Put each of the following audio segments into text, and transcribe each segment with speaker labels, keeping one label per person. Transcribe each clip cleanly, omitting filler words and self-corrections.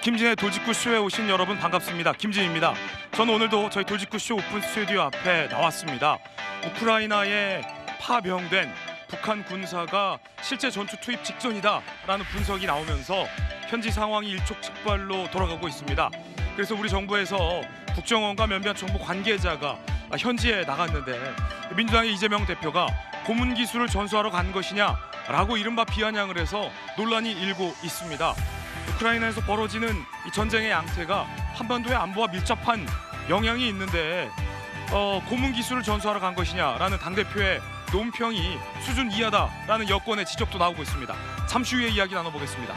Speaker 1: 김진의 돌직구쇼에 오신 여러분 반갑습니다. 김진입니다. 저는 오늘도 저희 돌직구쇼 오픈 스튜디오 앞에 나왔습니다. 우크라이나에 파병된 북한 군사가 실제 전투 투입 직전이다라는 분석이 나오면서 현지 상황이 일촉즉발로 돌아가고 있습니다. 그래서 우리 정부에서 국정원과 몇몇 정부 관계자가 현지에 나갔는데 민주당의 이재명 대표가 고문 기술을 전수하러 간 것이냐라고 이른바 비아냥을 해서 논란이 일고 있습니다. 우크라이나에서 벌어지는 이 전쟁의 양태가 한반도의 안보와 밀접한 영향이 있는데 고문 기술을 전수하러 간 것이냐라는 당대표의 논평이 수준 이하다라는 여권의 지적도 나오고 있습니다. 잠시 후에 이야기 나눠보겠습니다.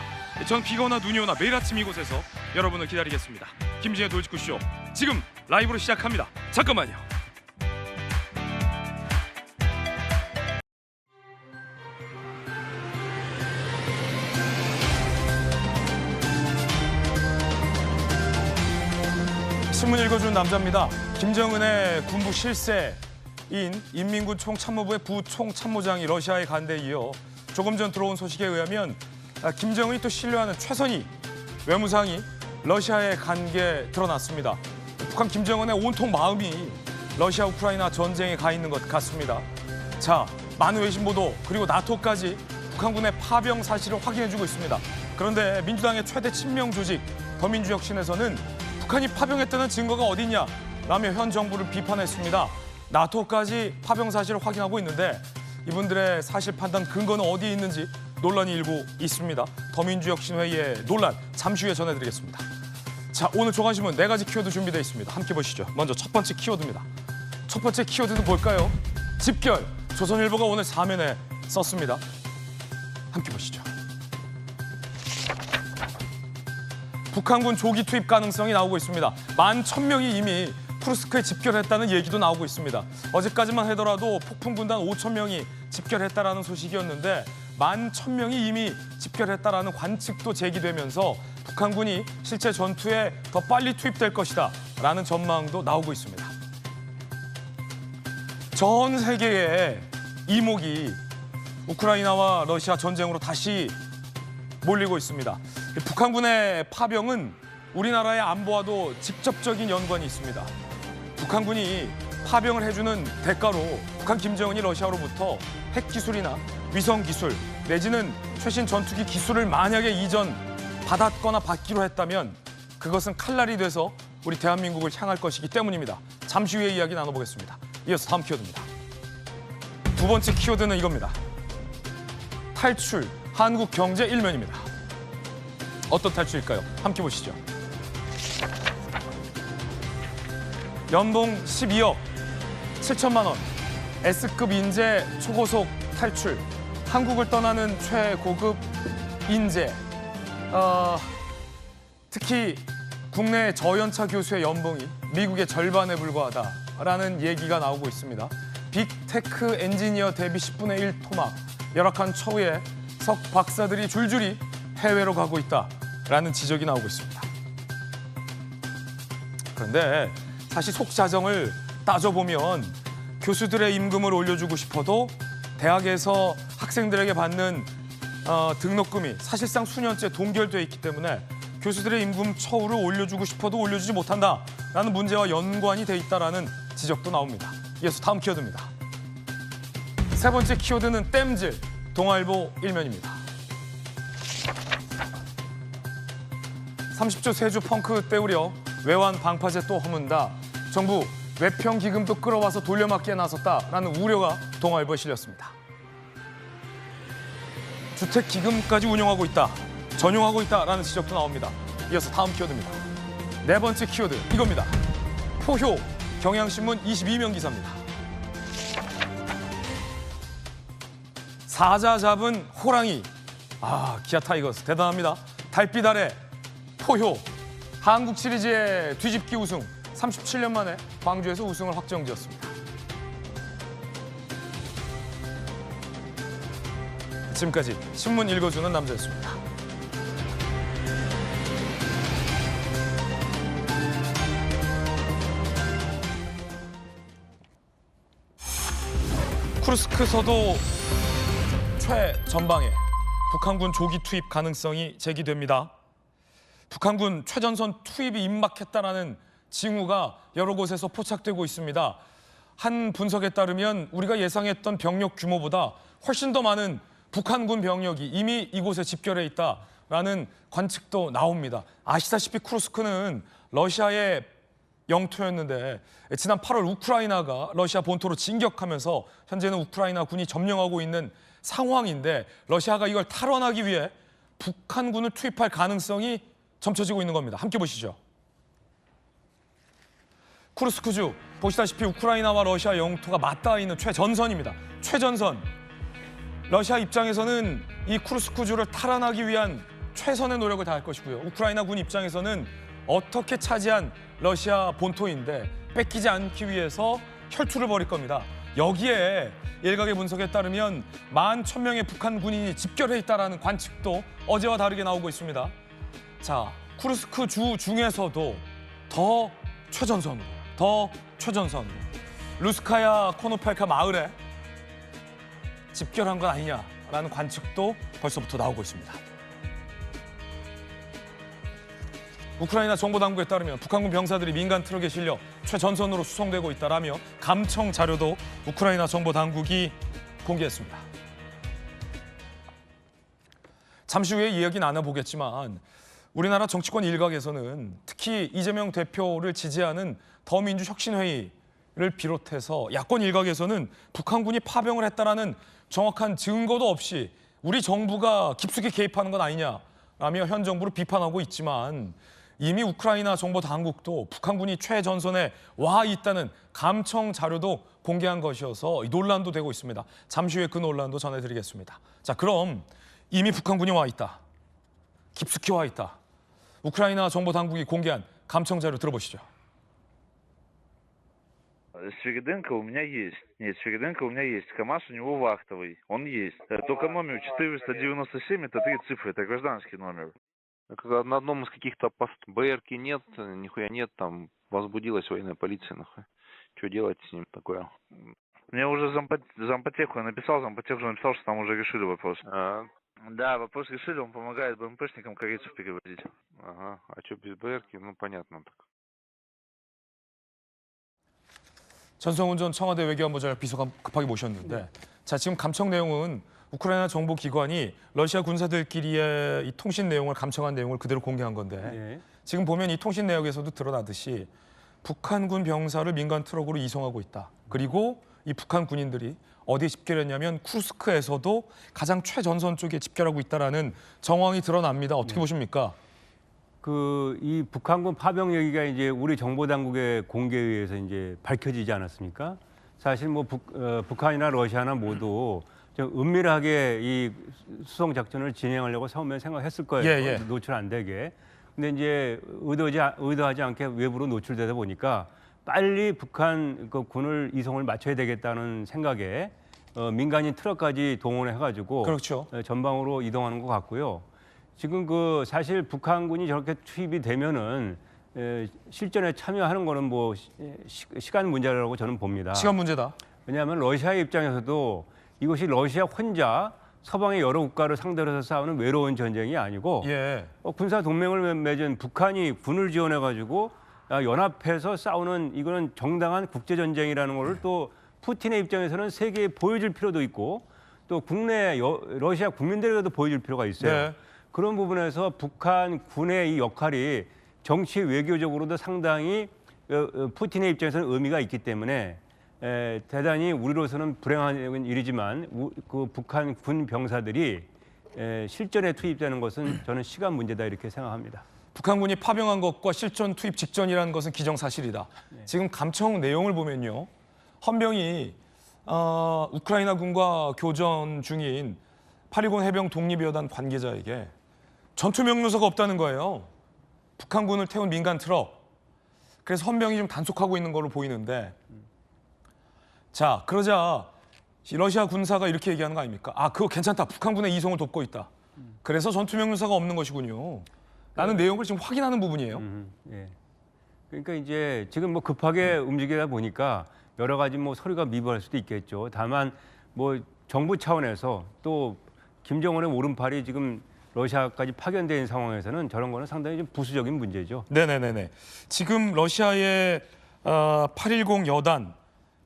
Speaker 1: 전 비가 오나 눈이 오나 매일 아침 이곳에서 여러분을 기다리겠습니다. 김진의 돌직구쇼 지금 라이브로 시작합니다. 잠깐만요. 신문 읽어주는 남자입니다. 김정은의 군부 실세인 인민군 총참모부의 부총참모장이 러시아에 간 데 이어 조금 전 들어온 소식에 의하면 김정은이 또 신뢰하는 최선희 외무상이 러시아에 간 게 드러났습니다. 북한 김정은의 온통 마음이 러시아 우크라이나 전쟁에 가 있는 것 같습니다. 자, 많은 외신 보도 그리고 나토까지 북한군의 파병 사실을 확인해주고 있습니다. 그런데 민주당의 최대 친명 조직 더민주혁신에서는 북한이 파병했다는 증거가 어디냐 라며 현 정부를 비판했습니다. 나토까지 파병 사실을 확인하고 있는데 이분들의 사실 판단 근거는 어디에 있는지 논란이 일고 있습니다. 더민주혁신회의의 논란 잠시 후에 전해드리겠습니다. 자, 오늘 조간신문 4가지 키워드 준비되어 있습니다. 함께 보시죠. 먼저 첫 번째 키워드입니다. 첫 번째 키워드는 뭘까요? 집결. 조선일보가 오늘 사면에 썼습니다. 함께 보시죠. 북한군 조기 투입 가능성이 나오고 있습니다. 11,000명이 이미 쿠르스크에 집결했다는 얘기도 나오고 있습니다. 어제까지만 하더라도 폭풍군단 5,000명이 집결했다라는 소식이었는데 11,000명이 이미 집결했다라는 관측도 제기되면서 북한군이 실제 전투에 더 빨리 투입될 것이다 라는 전망도 나오고 있습니다. 전 세계의 이목이 우크라이나와 러시아 전쟁으로 다시 몰리고 있습니다. 북한군의 파병은 우리나라의 안보와도 직접적인 연관이 있습니다. 북한군이 파병을 해주는 대가로 북한 김정은이 러시아로부터 핵기술이나 위성기술 내지는 최신 전투기 기술을 만약에 이전 받았거나 받기로 했다면 그것은 칼날이 돼서 우리 대한민국을 향할 것이기 때문입니다. 잠시 후에 이야기 나눠보겠습니다. 이어서 다음 키워드입니다. 두 번째 키워드는 이겁니다. 탈출, 한국 경제 일면입니다. 어떤 탈출일까요? 함께 보시죠. 연봉 12억 7천만 원, S급 인재 초고속 탈출, 한국을 떠나는 최고급 인재. 특히 국내 저연차 교수의 연봉이 미국의 절반에 불과하다라는 얘기가 나오고 있습니다. 빅테크 엔지니어 대비 10분의 1 토막, 열악한 처우에 석 박사들이 줄줄이 해외로 가고 있다라는 지적이 나오고 있습니다. 그런데 사실 속사정을 따져보면 교수들의 임금을 올려주고 싶어도 대학에서 학생들에게 받는 등록금이 사실상 수년째 동결되어 있기 때문에 교수들의 임금 처우를 올려주고 싶어도 올려주지 못한다라는 문제와 연관이 돼 있다라는 지적도 나옵니다. 이어서 다음 키워드입니다. 세 번째 키워드는 땜질, 동아일보 일면입니다. 30조 세조 펑크 때우려 외환 방파제 또 허문다. 정부 외평 기금도 끌어와서 돌려막기에 나섰다라는 우려가 동아일보에 실렸습니다. 주택 기금까지 운영하고 있다, 전용하고 있다라는 지적도 나옵니다. 이어서 다음 키워드입니다. 네 번째 키워드 이겁니다. 포효, 경향신문 22면 기사입니다. 사자 잡은 호랑이. 기아 타이거스 대단합니다. 달빛 아래 포효. 한국 시리즈의 뒤집기 우승. 37년 만에 광주에서 우승을 확정지었습니다. 지금까지 신문 읽어주는 남자였습니다. 쿠르스크 서도 최전방에 북한군 조기 투입 가능성이 제기됩니다. 북한군 최전선 투입이 임박했다라는 징후가 여러 곳에서 포착되고 있습니다. 한 분석에 따르면 우리가 예상했던 병력 규모보다 훨씬 더 많은 북한군 병력이 이미 이곳에 집결해 있다라는 관측도 나옵니다. 아시다시피 쿠르스크는 러시아의 영토였는데 지난 8월 우크라이나가 러시아 본토로 진격하면서 현재는 우크라이나 군이 점령하고 있는 상황인데 러시아가 이걸 탈환하기 위해 북한군을 투입할 가능성이 점쳐지고 있는 겁니다. 함께 보시죠. 쿠르스크주, 보시다시피 우크라이나와 러시아 영토가 맞닿아 있는 최전선입니다. 최전선. 러시아 입장에서는 이 쿠르스크주를 탈환하기 위한 최선의 노력을 다할 것이고요. 우크라이나 군 입장에서는 어떻게 차지한 러시아 본토인데 뺏기지 않기 위해서 혈투를 벌일 겁니다. 여기에 일각의 분석에 따르면 11,000명의 북한 군인이 집결해 있다는 관측도 어제와 다르게 나오고 있습니다. 자, 쿠르스크 주 중에서도 더 최전선으로 루스카야 코노펠카 마을에 집결한 건 아니냐라는 관측도 벌써부터 나오고 있습니다. 우크라이나 정보당국에 따르면 북한군 병사들이 민간 트럭에 실려 최전선으로 수송되고 있다라며 감청 자료도 우크라이나 정보당국이 공개했습니다. 잠시 후에 이야기 나눠보겠지만 우리나라 정치권 일각에서는 특히 이재명 대표를 지지하는 더민주혁신회의를 비롯해서 야권 일각에서는 북한군이 파병을 했다라는 정확한 증거도 없이 우리 정부가 깊숙이 개입하는 건 아니냐라며 현 정부를 비판하고 있지만 이미 우크라이나 정보 당국도 북한군이 최전선에 와 있다는 감청 자료도 공개한 것이어서 논란도 되고 있습니다. 잠시 후에 그 논란도 전해드리겠습니다. 자, 그럼 이미 북한군이 와 있다. 깊숙이 와 있다. 우크라이나 정보 당국이 공개한 감청 자료 들어보시죠.
Speaker 2: Свириденко у меня есть. Нет, Свириденко у меня есть. КамАЗ у него вахтовый. Он есть. Только номер 497, это 3 цифры, это гражданский номер.
Speaker 3: На одном из каких-то постов БРки нет, нихуя нет, там возбудилась военная полиция, нахуй. Что делать с ним такое?
Speaker 2: Мне уже зампотеху написал, зампотех уже написал, что там уже решили вопрос. Да, вопрос решили, он помогает БМПшникам корейцев перевозить.
Speaker 3: Ага, а что без БРки? Ну, понятно так.
Speaker 1: 전성훈 전 청와대 외교안보장관 비서관 급하게 모셨는데 자, 지금 감청 내용은 우크라이나 정보기관이 러시아 군사들끼리의 이 통신 내용을 감청한 내용을 그대로 공개한 건데 지금 보면 이 통신 내역에서도 드러나듯이 북한군 병사를 민간 트럭으로 이송하고 있다. 그리고 이 북한 군인들이 어디에 집결했냐면 쿠르스크에서도 가장 최전선 쪽에 집결하고 있다라는 정황이 드러납니다. 어떻게 보십니까?
Speaker 4: 이 북한군 파병 얘기가 이제 우리 정보 당국의 공개에 의해서 이제 밝혀지지 않았습니까? 사실 뭐 북한이나 러시아나 모두 좀 은밀하게 이 수송 작전을 진행하려고 처음에 생각했을 거예요. 노출 안 되게. 근데 이제 의도하지 않게 외부로 노출되다 보니까 빨리 북한 군을 이송을 맞춰야 되겠다는 생각에 민간인 트럭까지 동원해가지고
Speaker 1: 그렇죠.
Speaker 4: 전방으로 이동하는 것 같고요. 지금 사실 북한군이 저렇게 투입이 되면은 실전에 참여하는 거는 뭐 시간 문제라고 저는 봅니다.
Speaker 1: 시간 문제다.
Speaker 4: 왜냐하면 러시아의 입장에서도 이것이 러시아 혼자 서방의 여러 국가를 상대로 해서 싸우는 외로운 전쟁이 아니고 군사 동맹을 맺은 북한이 군을 지원해가지고 연합해서 싸우는 이거는 정당한 국제 전쟁이라는 것을 또 푸틴의 입장에서는 세계에 보여줄 필요도 있고 또 국내 러시아 국민들에게도 보여줄 필요가 있어요. 그런 부분에서 북한 군의 이 역할이 정치 외교적으로도 상당히 푸틴의 입장에서는 의미가 있기 때문에 대단히 우리로서는 불행한 일이지만 그 북한 군 병사들이 실전에 투입되는 것은 저는 시간 문제다 이렇게 생각합니다.
Speaker 1: 북한군이 파병한 것과 실전 투입 직전이라는 것은 기정사실이다. 지금 감청 내용을 보면요. 헌병이 우크라이나 군과 교전 중인 8.20 해병 독립여단 관계자에게 전투 명령서가 없다는 거예요. 북한군을 태운 민간 트럭. 그래서 헌병이 좀 단속하고 있는 걸로 보이는데 자, 그러자 러시아 군사가 이렇게 얘기하는 거 아닙니까? 아, 그거 괜찮다. 북한군의 이송을 돕고 있다. 그래서 전투 명령서가 없는 것이군요. 라는 내용을 지금 확인하는 부분이에요.
Speaker 4: 그러니까 이제 지금 뭐 급하게 움직이다 보니까 여러 가지 뭐 서류가 미비할 수도 있겠죠. 다만 뭐 정부 차원에서 또 김정은의 오른팔이 지금 러시아까지 파견된 상황에서는 저런 거는 상당히 좀 부수적인 문제죠.
Speaker 1: 네네네네. 지금 러시아의 810 여단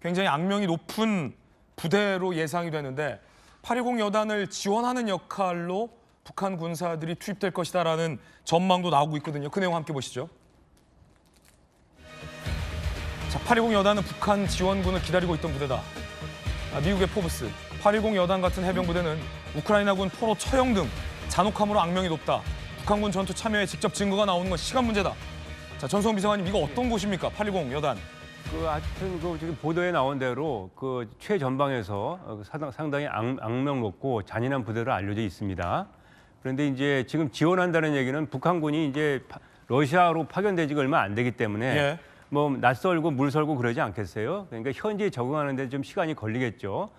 Speaker 1: 굉장히 악명이 높은 부대로 예상이 되는데 810 여단을 지원하는 역할로 북한 군사들이 투입될 것이다라는 전망도 나오고 있거든요. 그 내용 함께 보시죠. 자, 810 여단은 북한 지원군을 기다리고 있던 부대다. 미국의 포브스, 810 여단 같은 해병부대는 우크라이나군 포로 처형 등 잔혹함으로 악명이 높다. 북한군 전투 참여에 직접 증거가 나오는 건 시간 문제다. 자, 전성훈 비서관님, 이거 어떤 곳입니까? 810 여단.
Speaker 4: 하여튼 지금 보도에 나온 대로 최전방에서 상당히 악명 높고 잔인한 부대로 알려져 있습니다. 그런데 이제 지금 지원한다는 얘기는 북한군이 이제 러시아로 파견되지가 얼마 안 되기 때문에
Speaker 1: 예.
Speaker 4: 뭐 낯설고 물설고 그러지 않겠어요? 그러니까 현지에 적응하는 데 좀 시간이 걸리겠죠.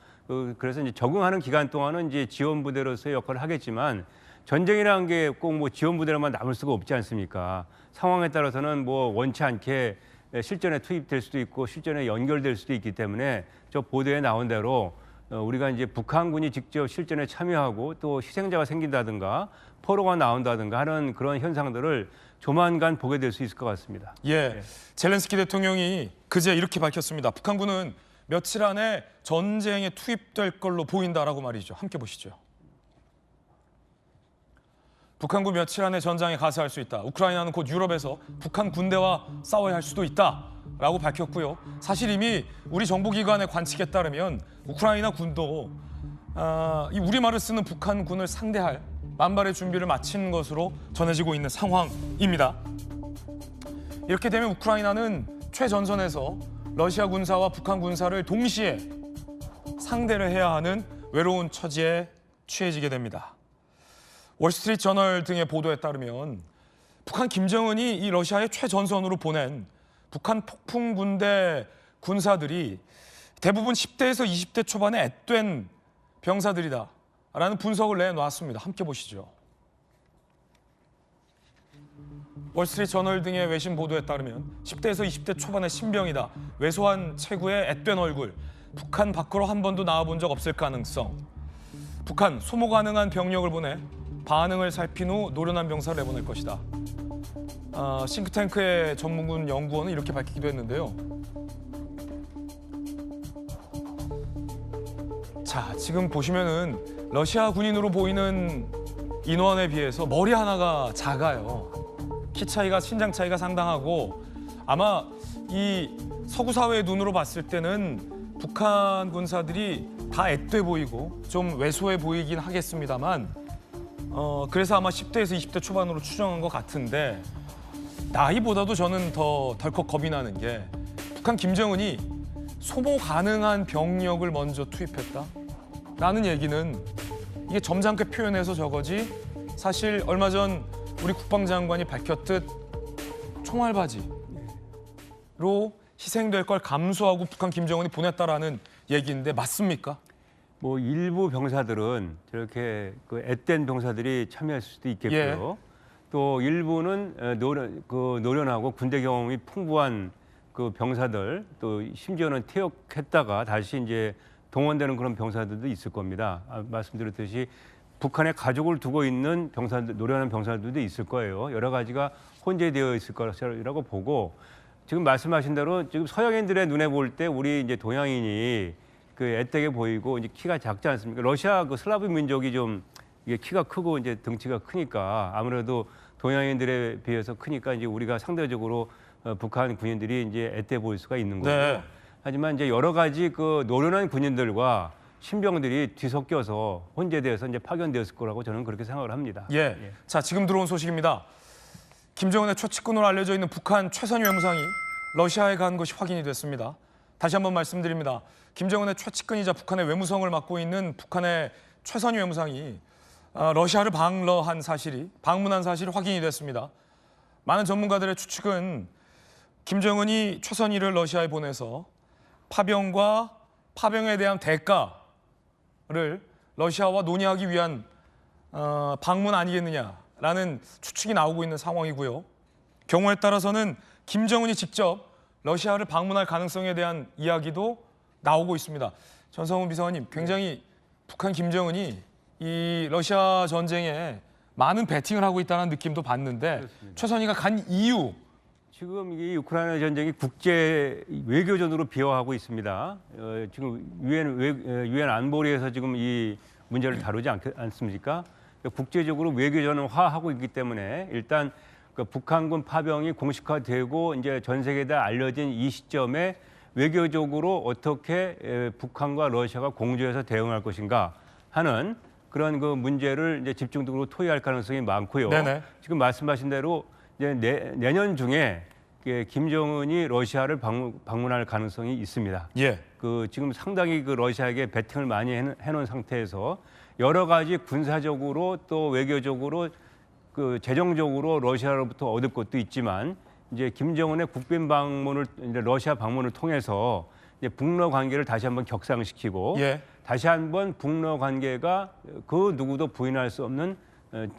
Speaker 4: 그래서 이제 적응하는 기간 동안은 이제 지원 부대로서의 역할을 하겠지만 전쟁이라는 게 꼭 뭐 지원 부대로만 남을 수가 없지 않습니까? 상황에 따라서는 뭐 원치 않게 실전에 투입될 수도 있고 실전에 연결될 수도 있기 때문에 저 보도에 나온 대로 우리가 이제 북한군이 직접 실전에 참여하고 또 희생자가 생긴다든가 포로가 나온다든가 하는 그런 현상들을 조만간 보게 될 수 있을 것 같습니다.
Speaker 1: 예. 젤렌스키 대통령이 그제 이렇게 밝혔습니다. 북한군은 며칠 안에 전쟁에 투입될 걸로 보인다라고 말이죠. 함께 보시죠. 북한군 며칠 안에 전장에 가세할 수 있다. 우크라이나는 곧 유럽에서 북한 군대와 싸워야 할 수도 있다라고 밝혔고요. 사실 이미 우리 정보기관의 관측에 따르면 우크라이나 군도 이 우리말을 쓰는 북한군을 상대할 만발의 준비를 마친 것으로 전해지고 있는 상황입니다. 이렇게 되면 우크라이나는 최전선에서 러시아 군사와 북한 군사를 동시에 상대를 해야 하는 외로운 처지에 취해지게 됩니다. 월스트리트 저널 등의 보도에 따르면 북한 김정은이 이 러시아의 최전선으로 보낸 북한 폭풍 군대 군사들이 대부분 10대에서 20대 초반의 앳된 병사들이다라는 분석을 내놓았습니다. 함께 보시죠. 월스트리트 저널 등의 외신 보도에 따르면 10대에서 20대 초반의 신병이다. 왜소한 체구의 앳된 얼굴. 북한 밖으로 한 번도 나와본 적 없을 가능성. 북한 소모 가능한 병력을 보내 반응을 살핀 후 노련한 병사를 내보낼 것이다. 싱크탱크의 전문군 연구원은 이렇게 밝히기도 했는데요. 자, 지금 보시면은 러시아 군인으로 보이는 인원에 비해서 머리 하나가 작아요. 키 차이가, 신장 차이가 상당하고 아마 이 서구 사회의 눈으로 봤을 때는 북한 군사들이 다 앳돼 보이고 좀 왜소해 보이긴 하겠습니다만 그래서 아마 10대에서 20대 초반으로 추정한 것 같은데 나이보다도 저는 더 덜컥 겁이 나는 게 북한 김정은이 소모 가능한 병력을 먼저 투입했다? 라는 얘기는 이게 점잖게 표현해서 저거지 사실 얼마 전 우리 국방장관이 밝혔듯 총알바지로 희생될 걸 감수하고 북한 김정은이 보냈다라는 얘기인데 맞습니까?
Speaker 4: 뭐 일부 병사들은 저렇게 앳된 병사들이 참여할 수도 있겠고요.
Speaker 1: 예.
Speaker 4: 또 일부는 노련하고 군대 경험이 풍부한 그 병사들, 또 심지어는 퇴역했다가 다시 이제 동원되는 그런 병사들도 있을 겁니다. 말씀드렸듯이 북한에 가족을 두고 있는 병사들, 노련한 병사들도 있을 거예요. 여러 가지가 혼재되어 있을 거라고 보고 지금 말씀하신 대로 지금 서양인들의 눈에 볼 때 우리 이제 동양인이 앳되게 보이고 이제 키가 작지 않습니까? 러시아 슬라브 민족이 좀 이게 키가 크고 이제 덩치가 크니까 아무래도 동양인들에 비해서 크니까 이제 우리가 상대적으로 북한 군인들이 이제 앳돼 보일 수가 있는 거고.
Speaker 1: 네.
Speaker 4: 하지만 이제 여러 가지 노련한 군인들과 신병들이 뒤섞여서 혼재되어서 이제 파견되었을 거라고 저는 그렇게 생각을 합니다.
Speaker 1: 예. 자, 지금 들어온 소식입니다. 김정은의 최측근으로 알려져 있는 북한 최선희 외무상이 러시아에 간 것이 확인이 됐습니다. 다시 한번 말씀드립니다. 김정은의 최측근이자 북한의 외무성을 맡고 있는 북한의 최선희 외무상이 러시아를 방문한 사실이 확인이 됐습니다. 많은 전문가들의 추측은 김정은이 최선희를 러시아에 보내서 파병과 파병에 대한 대가를 러시아와 논의하기 위한 방문 아니겠느냐라는 추측이 나오고 있는 상황이고요. 경우에 따라서는 김정은이 직접 러시아를 방문할 가능성에 대한 이야기도 나오고 있습니다. 전성훈 비서관님, 굉장히 북한 김정은이 이 러시아 전쟁에 많은 배팅을 하고 있다는 느낌도 받는데
Speaker 4: 그렇습니다.
Speaker 1: 최선희가 간 이유.
Speaker 4: 지금 이 우크라이나 전쟁이 국제 외교전으로 비화하고 있습니다. 지금 유엔 안보리에서 지금 이 문제를 다루지 않습니까? 국제적으로 외교전화하고 있기 때문에 일단 그 북한군 파병이 공식화되고 이제 전 세계에 다 알려진 이 시점에 외교적으로 어떻게 북한과 러시아가 공조해서 대응할 것인가 하는 그런 그 문제를 이제 집중적으로 토의할 가능성이 많고요.
Speaker 1: 네네.
Speaker 4: 지금 말씀하신 대로 이제 내년 중에 김정은이 러시아를 방문할 가능성이 있습니다.
Speaker 1: 예.
Speaker 4: 그 지금 상당히 그 러시아에게 배팅을 많이 해놓은 상태에서 여러 가지 군사적으로 또 외교적으로 그 재정적으로 러시아로부터 얻을 것도 있지만 이제 김정은의 국빈 방문을 이제 러시아 방문을 통해서 이제 북러 관계를 다시 한번 격상시키고
Speaker 1: 예.
Speaker 4: 다시 한번 북러 관계가 그 누구도 부인할 수 없는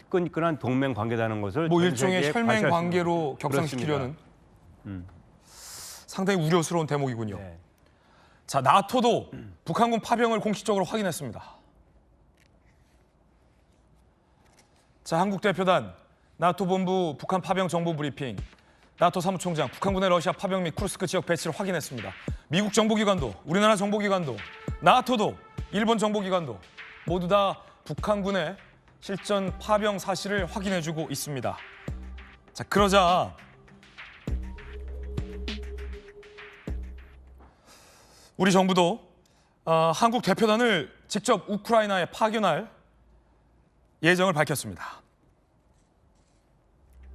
Speaker 4: 끈끈한 동맹 관계라는 것을
Speaker 1: 뭐
Speaker 4: 전
Speaker 1: 일종의
Speaker 4: 세계에
Speaker 1: 혈맹
Speaker 4: 과시할 수
Speaker 1: 관계로
Speaker 4: 있는.
Speaker 1: 격상시키려는 상당히 우려스러운 대목이군요.
Speaker 4: 네.
Speaker 1: 자, 나토도 북한군 파병을 공식적으로 확인했습니다. 자, 한국 대표단 나토 본부 북한 파병 정보 브리핑. 나토 사무총장 북한군의 러시아 파병 및 쿠르스크 지역 배치를 확인했습니다. 미국 정보기관도 우리나라 정보기관도 나토도 일본 정보기관도 모두 다 북한군의 실전 파병 사실을 확인해주고 있습니다. 자, 그러자 우리 정부도 한국 대표단을 직접 우크라이나에 파견할 예정을 밝혔습니다.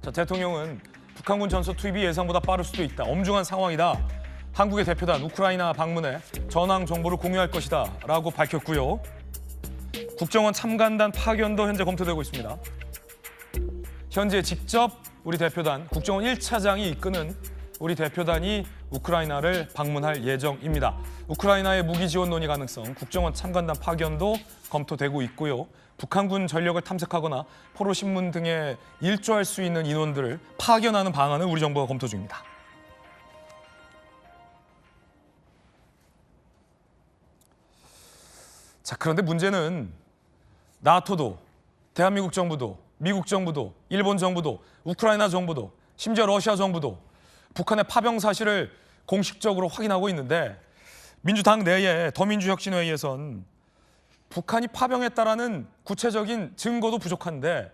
Speaker 1: 자, 대통령은 북한군 전소 투입이 예상보다 빠를 수도 있다. 엄중한 상황이다. 한국의 대표단 우크라이나 방문에 전황 정보를 공유할 것이다 라고 밝혔고요. 국정원 참관단 파견도 현재 검토되고 있습니다. 현재 직접 우리 대표단 국정원 1차장이 이끄는 우리 대표단이 우크라이나를 방문할 예정입니다. 우크라이나의 무기 지원 논의 가능성, 국정원 참관단 파견도 검토되고 있고요. 북한군 전력을 탐색하거나 포로 신문 등에 일조할 수 있는 인원들을 파견하는 방안을 우리 정부가 검토 중입니다. 자, 그런데 문제는 나토도, 대한민국 정부도, 미국 정부도, 일본 정부도, 우크라이나 정부도, 심지어 러시아 정부도 북한의 파병 사실을 공식적으로 확인하고 있는데 민주당 내에 더민주혁신회의에선 북한이 파병했다라는 구체적인 증거도 부족한데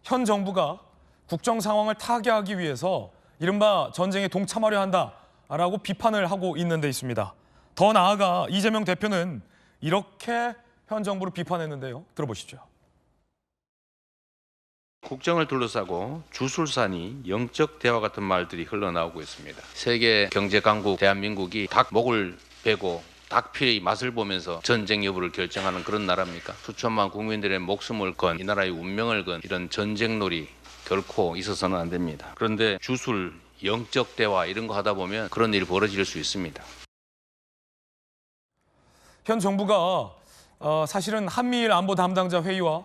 Speaker 1: 현 정부가 국정 상황을 타개하기 위해서 이른바 전쟁에 동참하려 한다라고 비판을 하고 있는 데 있습니다. 더 나아가 이재명 대표는 이렇게 현 정부를 비판했는데요. 들어보시죠.
Speaker 5: 국정을 둘러싸고 주술사니 영적 대화 같은 말들이 흘러나오고 있습니다. 세계 경제 강국 대한민국이 닭 목을 베고 닭피의 맛을 보면서 전쟁 여부를 결정하는 그런 나라입니까? 수천만 국민들의 목숨을 건 이 나라의 운명을 건 이런 전쟁놀이 결코 있어서는 안 됩니다. 그런데 주술, 영적 대화 이런 거 하다 보면 그런 일이 벌어질 수 있습니다.
Speaker 1: 현 정부가 사실은 한미일 안보 담당자 회의와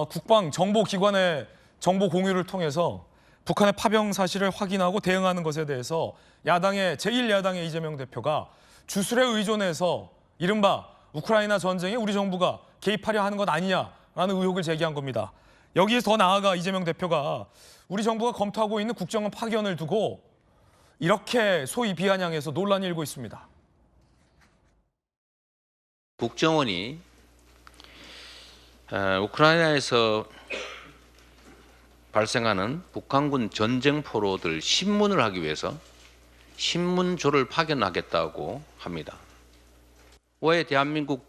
Speaker 1: 국방 정보기관의 정보 공유를 통해서 북한의 파병 사실을 확인하고 대응하는 것에 대해서 야당의 제1야당의 이재명 대표가 주술에 의존해서 이른바 우크라이나 전쟁에 우리 정부가 개입하려 하는 것 아니냐라는 의혹을 제기한 겁니다. 여기에 더 나아가 이재명 대표가 우리 정부가 검토하고 있는 국정원 파견을 두고 이렇게 소위 비아냥해서 논란이 일고 있습니다.
Speaker 5: 국정원이 우크라이나에서 발생하는 북한군 전쟁 포로들 신문을 하기 위해서 신문조를 파견하겠다고 합니다. 왜 대한민국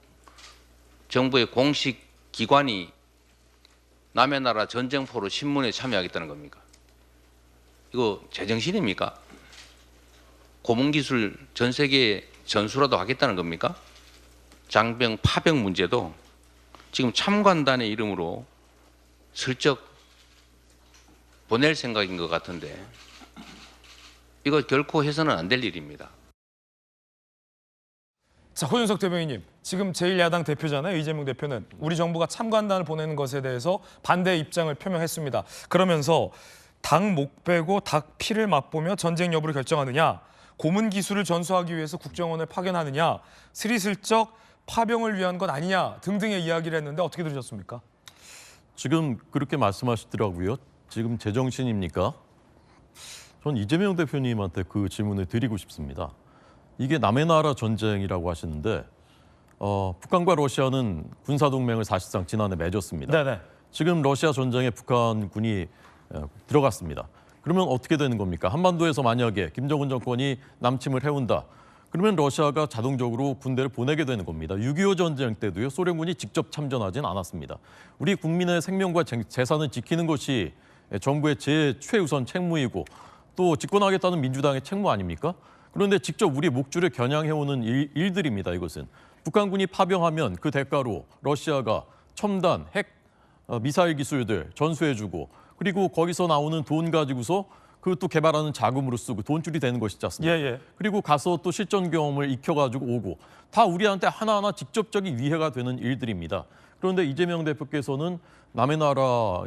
Speaker 5: 정부의 공식 기관이 남의 나라 전쟁 포로 신문에 참여하겠다는 겁니까? 이거 제정신입니까? 고문기술 전 세계에 전수라도 하겠다는 겁니까? 장병 파병 문제도 지금 참관단의 이름으로 슬쩍 보낼 생각인 것 같은데 이거 결코 해서는 안 될 일입니다.
Speaker 1: 자, 호윤석 대변인님, 지금 제1야당 대표잖아요. 이재명 대표는 우리 정부가 참관단을 보내는 것에 대해서 반대 입장을 표명했습니다. 그러면서 닭 목 빼고 닭 피를 맛보며 전쟁 여부를 결정하느냐, 고문 기술을 전수하기 위해서 국정원을 파견하느냐, 스리슬쩍 파병을 위한 것 아니냐 등등의 이야기를 했는데 어떻게 들으셨습니까?
Speaker 6: 지금 그렇게 말씀하시더라고요. 지금 제정신입니까? 전 이재명 대표님한테 그 질문을 드리고 싶습니다. 이게 남의 나라 전쟁이라고 하시는데 북한과 러시아는 군사동맹을 사실상 지난해 맺었습니다.
Speaker 1: 네네.
Speaker 6: 지금 러시아 전쟁에 북한군이 들어갔습니다. 그러면 어떻게 되는 겁니까? 한반도에서 만약에 김정은 정권이 남침을 해온다. 그러면 러시아가 자동적으로 군대를 보내게 되는 겁니다. 6.25 전쟁 때도요. 소련군이 직접 참전하진 않았습니다. 우리 국민의 생명과 재산을 지키는 것이 정부의 최우선 책무이고 또 집권하겠다는 민주당의 책무 아닙니까? 그런데 직접 우리 목줄을 겨냥해오는 일들입니다. 이것은. 북한군이 파병하면 그 대가로 러시아가 첨단, 핵, 미사일 기술들 전수해주고 그리고 거기서 나오는 돈 가지고서 그것도 개발하는 자금으로 쓰고 돈줄이 되는 것이지 않습니까?
Speaker 1: 예.
Speaker 6: 그리고 가서 또 실전 경험을 익혀가지고 오고 다 우리한테 하나하나 직접적인 위해가 되는 일들입니다. 그런데 이재명 대표께서는 남의 나라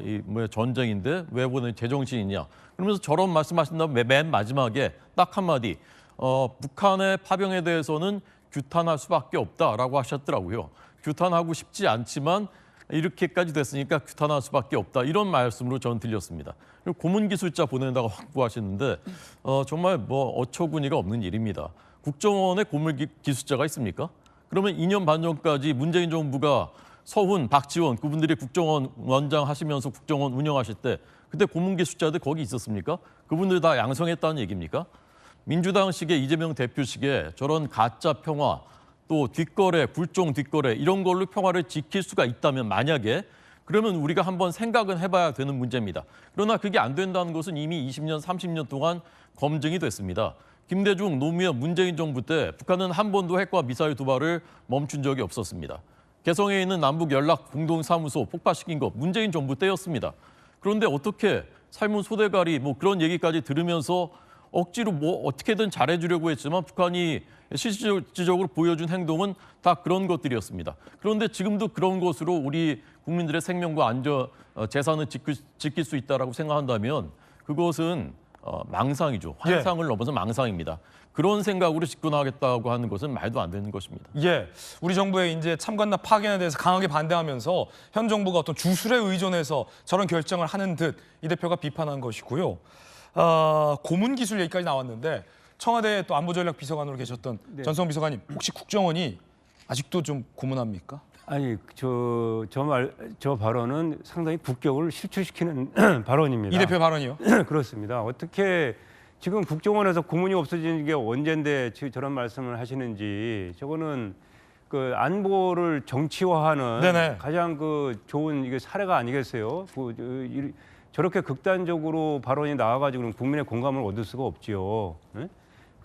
Speaker 6: 전쟁인데 왜 보내 제정신이냐 그러면서 저런 말씀하신다면 맨 마지막에 딱 한마디 북한의 파병에 대해서는 규탄할 수밖에 없다라고 하셨더라고요. 규탄하고 싶지 않지만 이렇게까지 됐으니까 규탄할 수밖에 없다. 이런 말씀으로 저는 들렸습니다. 그리고 고문 기술자 보낸다고 확보하시는데 정말 어처구니가 없는 일입니다. 국정원에 고문 기술자가 있습니까? 그러면 2년 반 전까지 문재인 정부가 서훈, 박지원 그분들이 국정원 원장 하시면서 국정원 운영하실 때 그때 고문 기술자들 거기 있었습니까? 그분들 다 양성했다는 얘기입니까? 민주당식의 이재명 대표식의 저런 가짜 평화 또 뒷거래, 굴종 뒷거래 이런 걸로 평화를 지킬 수가 있다면 만약에 그러면 우리가 한번 생각은 해봐야 되는 문제입니다. 그러나 그게 안 된다는 것은 이미 20년, 30년 동안 검증이 됐습니다. 김대중, 노무현, 문재인 정부 때 북한은 한 번도 핵과 미사일 도발을 멈춘 적이 없었습니다. 개성에 있는 남북연락 공동사무소 폭파시킨 것 문재인 정부 때였습니다. 그런데 어떻게 삶은 소대가리 그런 얘기까지 들으면서 억지로 어떻게든 잘해주려고 했지만 북한이 실질적으로 보여준 행동은 다 그런 것들이었습니다. 그런데 지금도 그런 것으로 우리 국민들의 생명과 안전, 재산을 지킬 수 있다라고 생각한다면 그것은 망상이죠. 환상을 넘어서 망상입니다. 그런 생각으로 집권하겠다고 하는 것은 말도 안 되는 것입니다.
Speaker 1: 예, 우리 정부의 이제 참관나 파견에 대해서 강하게 반대하면서 현 정부가 어떤 주술에 의존해서 저런 결정을 하는 듯 이 대표가 비판한 것이고요. 고문 기술 얘기까지 나왔는데 청와대 또 안보전략 비서관으로 계셨던 전성 비서관님 혹시 국정원이 아직도 좀 고문합니까?
Speaker 4: 아니 저 발언은 상당히 국격을 실추시키는 발언입니다.
Speaker 1: 이 대표 발언이요?
Speaker 4: 그렇습니다. 어떻게 지금 국정원에서 고문이 없어지는 게 언젠데 저런 말씀을 하시는지 저거는 그 안보를 정치화하는
Speaker 1: 네네.
Speaker 4: 가장 좋은 이게 사례가 아니겠어요? 저렇게 극단적으로 발언이 나와가지고는 국민의 공감을 얻을 수가 없지요. 네?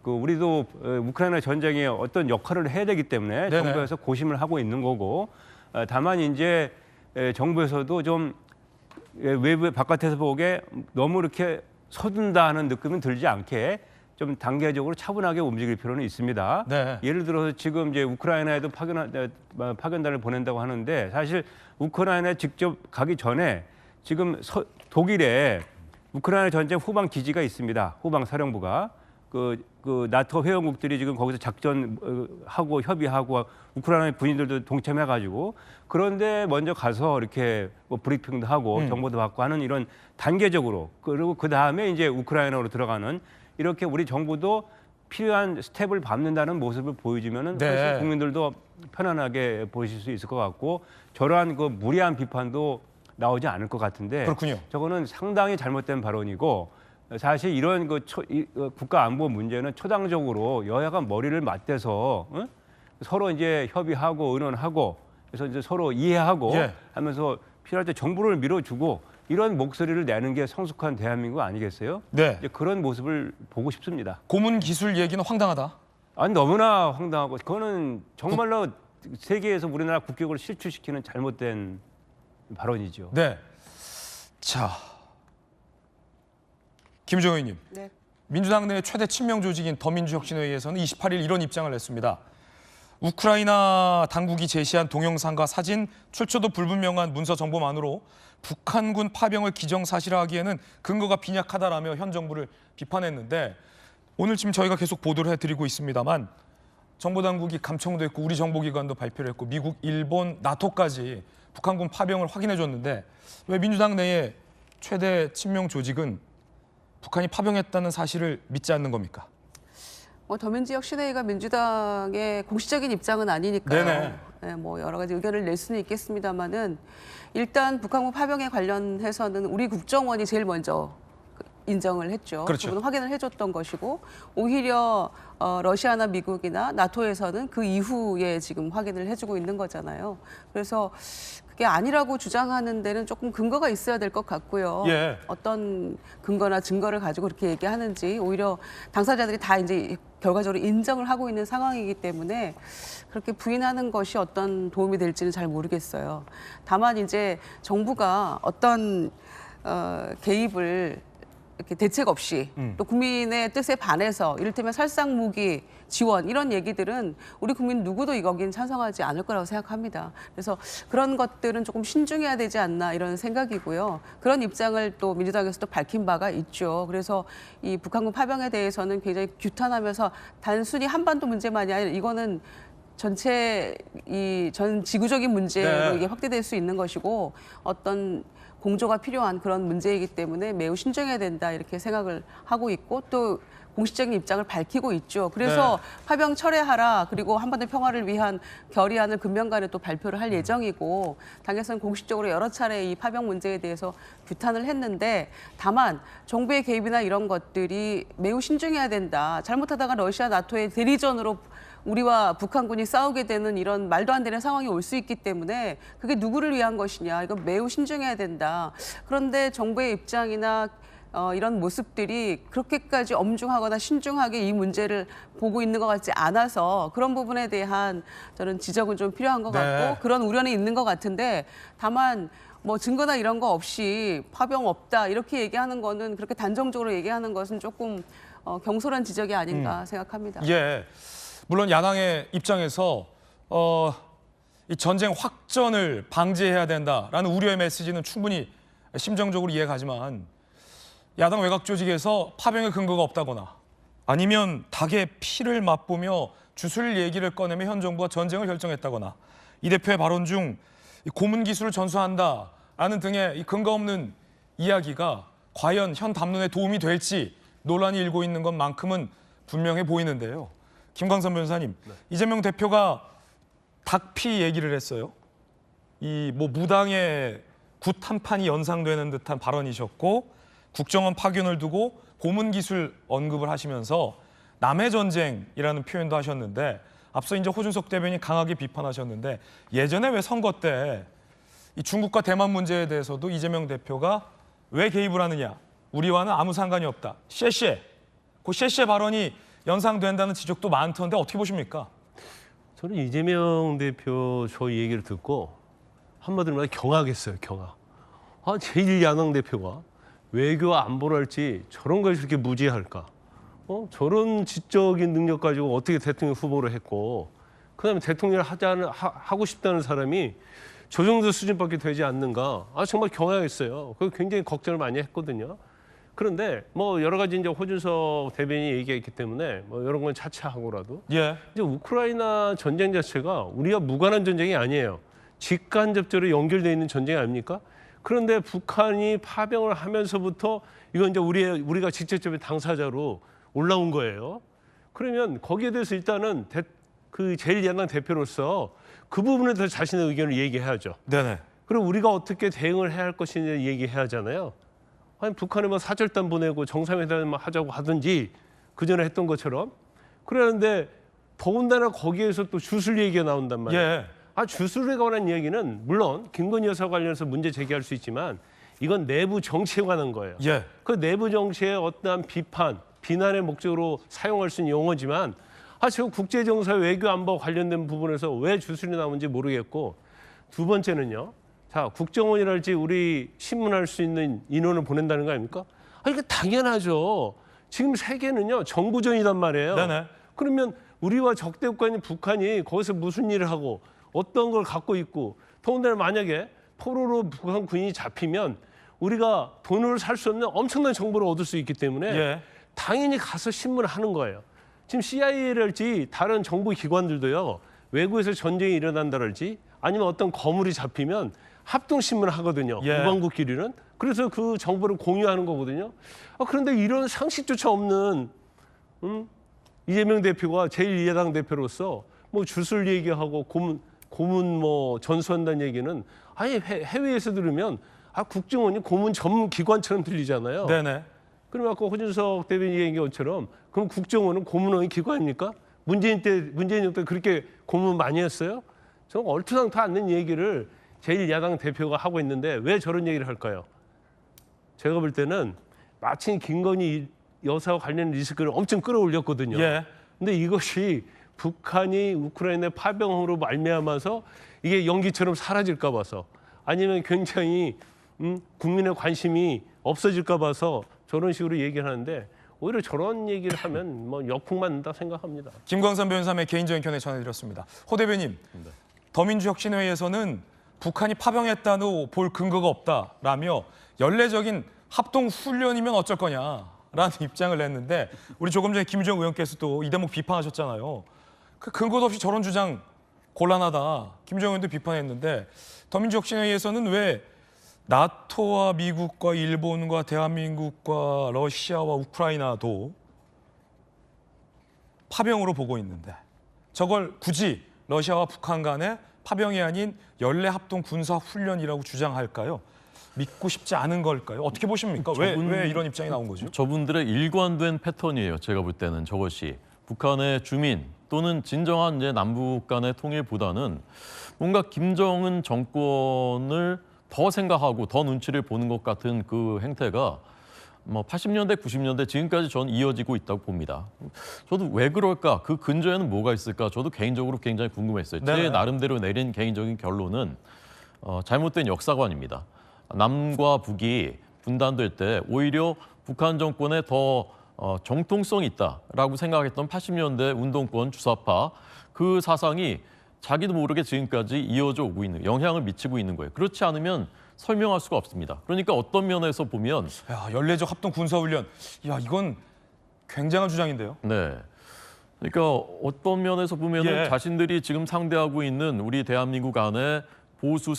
Speaker 4: 우리도 우크라이나 전쟁에 어떤 역할을 해야 되기 때문에
Speaker 1: 네네.
Speaker 4: 정부에서 고심을 하고 있는 거고 다만 이제 정부에서도 좀 외부 바깥에서 보기에 너무 이렇게 서둔다 하는 느낌은 들지 않게 좀 단계적으로 차분하게 움직일 필요는 있습니다.
Speaker 1: 네.
Speaker 4: 예를 들어서 지금 이제 우크라이나에도 파견단을 보낸다고 하는데 사실 우크라이나에 직접 가기 전에 지금 독일에 우크라이나 전쟁 후방 기지가 있습니다. 후방 사령부가 그 나토 회원국들이 지금 거기서 작전하고 협의하고 우크라이나 군인들도 동참해가지고 그런데 먼저 가서 이렇게 브리핑도 하고 정보도 받고 하는 이런 단계적으로 그리고 그 다음에 이제 우크라이나로 들어가는 이렇게 우리 정부도 필요한 스텝을 밟는다는 모습을 보여주면은
Speaker 1: 네.
Speaker 4: 훨씬 국민들도 편안하게 보실 수 있을 것 같고 저러한 무리한 비판도 나오지 않을 것 같은데
Speaker 1: 그렇군요.
Speaker 4: 저거는 상당히 잘못된 발언이고 사실 이런 국가 안보 문제는 초당적으로 여야가 머리를 맞대서 서로 이제 협의하고 의논하고 그래서 이제 서로 이해하고
Speaker 1: 예.
Speaker 4: 하면서 필요할 때 정부를 밀어주고 이런 목소리를 내는 게 성숙한 대한민국 아니겠어요?
Speaker 1: 네.
Speaker 4: 이제 그런 모습을 보고 싶습니다.
Speaker 1: 고문 기술 얘기는 황당하다.
Speaker 4: 아니 너무나 황당하고 그거는 정말로 세계에서 우리나라 국격을 실추시키는 잘못된 발언이죠.
Speaker 1: 네. 자, 김종현 의원님.
Speaker 7: 네.
Speaker 1: 민주당 내 최대 친명 조직인 더민주혁신회의에서는 28일 이런 입장을 냈습니다. 우크라이나 당국이 제시한 동영상과 사진, 출처도 불분명한 문서 정보만으로 북한군 파병을 기정사실화하기에는 근거가 빈약하다라며 현 정부를 비판했는데 오늘 지금 저희가 계속 보도를 해드리고 있습니다만 정보 당국이 감청도 했고 우리 정보기관도 발표를 했고 미국, 일본, 나토까지 북한군 파병을 확인해 줬는데 왜 민주당 내의 최대 친명 조직은 북한이 파병했다는 사실을 믿지 않는 겁니까?
Speaker 7: 더민지역 시내의가 민주당의 공식적인 입장은 아니니까요.
Speaker 1: 네네.
Speaker 7: 네, 뭐 여러 가지 의견을 낼 수는 있겠습니다만은 일단 북한군 파병에 관련해서는 우리 국정원이 제일 먼저 인정을 했죠.
Speaker 1: 그렇죠.
Speaker 7: 그분은 확인을 해줬던 것이고 오히려 러시아나 미국이나 나토에서는 그 이후에 지금 확인을 해주고 있는 거잖아요. 그래서 그게 아니라고 주장하는 데는 조금 근거가 있어야 될 것 같고요.
Speaker 1: 예.
Speaker 7: 어떤 근거나 증거를 가지고 그렇게 얘기하는지 오히려 당사자들이 다 이제 결과적으로 인정을 하고 있는 상황이기 때문에 그렇게 부인하는 것이 어떤 도움이 될지는 잘 모르겠어요. 다만 이제 정부가 어떤 개입을 이렇게 대책 없이 또 국민의 뜻에 반해서 이를테면 살상 무기 지원 이런 얘기들은 우리 국민 누구도 여기는 찬성하지 않을 거라고 생각합니다. 그래서 그런 것들은 조금 신중해야 되지 않나 이런 생각이고요. 그런 입장을 또 민주당에서도 밝힌 바가 있죠. 그래서 이 북한군 파병에 대해서는 굉장히 규탄하면서 단순히 한반도 문제만이 아니라 이거는 전체 이 전 지구적인 문제로
Speaker 1: 네.
Speaker 7: 이게 확대될 수 있는 것이고 어떤 공조가 필요한 그런 문제이기 때문에 매우 신중해야 된다 이렇게 생각을 하고 있고 또 공식적인 입장을 밝히고 있죠. 그래서 파병 철회하라 그리고 한반도 평화를 위한 결의안을 금년간에 또 발표를 할 예정이고 당에서는 공식적으로 여러 차례 이 파병 문제에 대해서 규탄을 했는데 다만 정부의 개입이나 이런 것들이 매우 신중해야 된다. 잘못하다가 러시아 나토의 대리전으로 우리와 북한군이 싸우게 되는 이런 말도 안 되는 상황이 올 수 있기 때문에 그게 누구를 위한 것이냐. 이건 매우 신중해야 된다. 그런데 정부의 입장이나 이런 모습들이 그렇게까지 엄중하거나 신중하게 이 문제를 보고 있는 것 같지 않아서 그런 부분에 대한 저는 지적은 좀 필요한 것 같고 그런 우려는 있는 것 같은데 다만 뭐 증거나 이런 거 없이 파병 없다 이렇게 얘기하는 거는 그렇게 단정적으로 얘기하는 것은 조금 경솔한 지적이 아닌가 생각합니다.
Speaker 1: 예. 물론 야당의 입장에서 이 전쟁 확전을 방지해야 된다라는 우려의 메시지는 충분히 심정적으로 이해가지만 야당 외곽 조직에서 파병의 근거가 없다거나 아니면 닭의 피를 맛보며 주술 얘기를 꺼내며 현 정부가 전쟁을 결정했다거나 이 대표의 발언 중 고문 기술을 전수한다라는 등의 이 근거 없는 이야기가 과연 현 담론에 도움이 될지 논란이 일고 있는 것만큼은 분명해 보이는데요. 김광선 변호사님, 이재명 대표가 닭피 얘기를 했어요. 이 뭐 무당의 굿 한 판이 연상되는 듯한 발언이셨고 국정원 파견을 두고 고문 기술 언급을 하시면서 남의 전쟁이라는 표현도 하셨는데 앞서 이제 호준석 대변인이 강하게 비판하셨는데 예전에 왜 선거 때 이 중국과 대만 문제에 대해서도 이재명 대표가 왜 개입을 하느냐? 우리와는 아무 상관이 없다. 셰셰. 그 셰셰 발언이 연상된다는 지적도 많던데 어떻게 보십니까?
Speaker 8: 저는 이재명 대표 저 얘기를 듣고 한마디로 말해 경악했어요. 경악. 제1야당 대표가 외교 안보를 할지 저런 걸 저렇게 무지할까? 저런 지적인 능력 가지고 어떻게 대통령 후보를 했고 그다음에 대통령을 하고 싶다는 사람이 저 정도 수준밖에 되지 않는가? 정말 경악했어요. 그거 굉장히 걱정을 많이 했거든요. 그런데 뭐 여러 가지 이제 호준석 대변인이 얘기했기 때문에 뭐 이런 건 차치하고라도
Speaker 1: 예.
Speaker 8: 이제 우크라이나 전쟁 자체가 우리가 무관한 전쟁이 아니에요. 직간접적으로 연결되어 있는 전쟁이 아닙니까? 그런데 북한이 파병을 하면서부터 이건 이제 우리가 직접적인 당사자로 올라온 거예요. 그러면 거기에 대해서 일단은 그 제1야당 대표로서 그 부분에 대해서 자신의 의견을 얘기해야죠.
Speaker 1: 네네.
Speaker 8: 그리고 우리가 어떻게 대응을 해야 할 것인지 얘기해야 하잖아요. 아니 북한에 뭐 사절단 보내고 정상회담 하자고 하든지 그 전에 했던 것처럼 그러는데 더군다나 거기에서 또 주술 얘기가 나온단 말이에요.
Speaker 1: 예.
Speaker 8: 주술에 관한 이야기는 물론 김건희 여사 관련해서 문제 제기할 수 있지만 이건 내부 정치에 관한 거예요.
Speaker 1: 예.
Speaker 8: 그 내부 정치의 어떠한 비난의 목적으로 사용할 수 있는 용어지만 지금 국제정세 외교 안보 관련된 부분에서 왜 주술이 나오는지 모르겠고 두 번째는요. 자, 국정원이랄지 우리 신문할 수 있는 인원을 보낸다는 거 아닙니까? 이게 당연하죠. 지금 세계는요. 정부전이란 말이에요.
Speaker 1: 네네.
Speaker 8: 그러면 우리와 적대 국가인 북한이 거기서 무슨 일을 하고 어떤 걸 갖고 있고 더군다나 만약에 포로로 북한 군인이 잡히면 우리가 돈으로 살 수 없는 엄청난 정보를 얻을 수 있기 때문에
Speaker 1: 예.
Speaker 8: 당연히 가서 신문을 하는 거예요. 지금 CIA랄지 다른 정부 기관들도요. 외국에서 전쟁이 일어난다랄지 아니면 어떤 거물이 잡히면 합동신문을 하거든요.
Speaker 1: 예.
Speaker 8: 우방국끼리는. 그래서 그 정보를 공유하는 거거든요. 그런데 이런 상식조차 없는 이재명 대표가 제1야당 대표로서 뭐 주술 얘기하고 고문 뭐 전수한다는 얘기는 아예 해외에서 들으면 국정원이 고문 전문 기관처럼 들리잖아요.
Speaker 1: 네네.
Speaker 8: 그럼 아까 호준석 대변인 얘기한 것처럼 그럼 국정원은 고문원의 기관입니까? 문재인 때 그렇게 고문 많이 했어요? 저는 얼토당토 않는 얘기를 제1야당 대표가 하고 있는데 왜 저런 얘기를 할까요? 제가 볼 때는 마침 김건희 여사와 관련 리스크를 엄청 끌어올렸거든요.
Speaker 1: 예.
Speaker 8: 근데 이것이 북한이 우크라이나 파병으로 말미암아서 이게 연기처럼 사라질까 봐서 아니면 굉장히 국민의 관심이 없어질까 봐서 저런 식으로 얘기를 하는데 오히려 저런 얘기를 하면 뭐 역풍 맞는다 생각합니다.
Speaker 1: 김광삼 변호사의 개인적인 견해 전해드렸습니다. 호 대변인, 더민주혁신회에서는 북한이 파병했다도 볼 근거가 없다라며 연례적인 합동훈련이면 어쩔 거냐라는 입장을 냈는데 우리 조금 전에 김주영 의원께서도 이 대목 비판하셨잖아요. 그 근거도 없이 저런 주장 곤란하다. 김주영 의원도 비판했는데 더민주혁신회에서는 왜 나토와 미국과 일본과 대한민국과 러시아와 우크라이나도 파병으로 보고 있는데 저걸 굳이 러시아와 북한 간의 파병이 아닌 연례 합동 군사 훈련이라고 주장할까요? 믿고 싶지 않은 걸까요? 어떻게 보십니까? 왜 이런 입장이 나온 거죠?
Speaker 6: 저분들의 일관된 패턴이에요. 제가 볼 때는 저것이 북한의 주민 또는 진정한 이제 남북 간의 통일보다는 뭔가 김정은 정권을 더 생각하고 더 눈치를 보는 것 같은 그 행태가 뭐 80년대, 90년대 지금까지 저는 이어지고 있다고 봅니다. 저도 왜 그럴까? 그 근저에는 뭐가 있을까? 저도 개인적으로 굉장히 궁금했어요.
Speaker 1: 네.
Speaker 6: 제 나름대로 내린 개인적인 결론은 잘못된 역사관입니다. 남과 북이 분단될 때 오히려 북한 정권에 더 정통성이 있다라고 생각했던 80년대 운동권 주사파 그 사상이 자기도 모르게 지금까지 이어져 오고 있는, 영향을 미치고 있는 거예요. 그렇지 않으면 설명할 수가 없습니다. 그러니까 어떤 면에서 보면
Speaker 1: 연례적 합동 군사훈련, 이건 굉장한 주장인데요.
Speaker 6: 네. 그러니까 어떤 면에서 보면
Speaker 1: 예.
Speaker 6: 자신들이 지금 상대하고 있는 우리 대한민국 안에 보수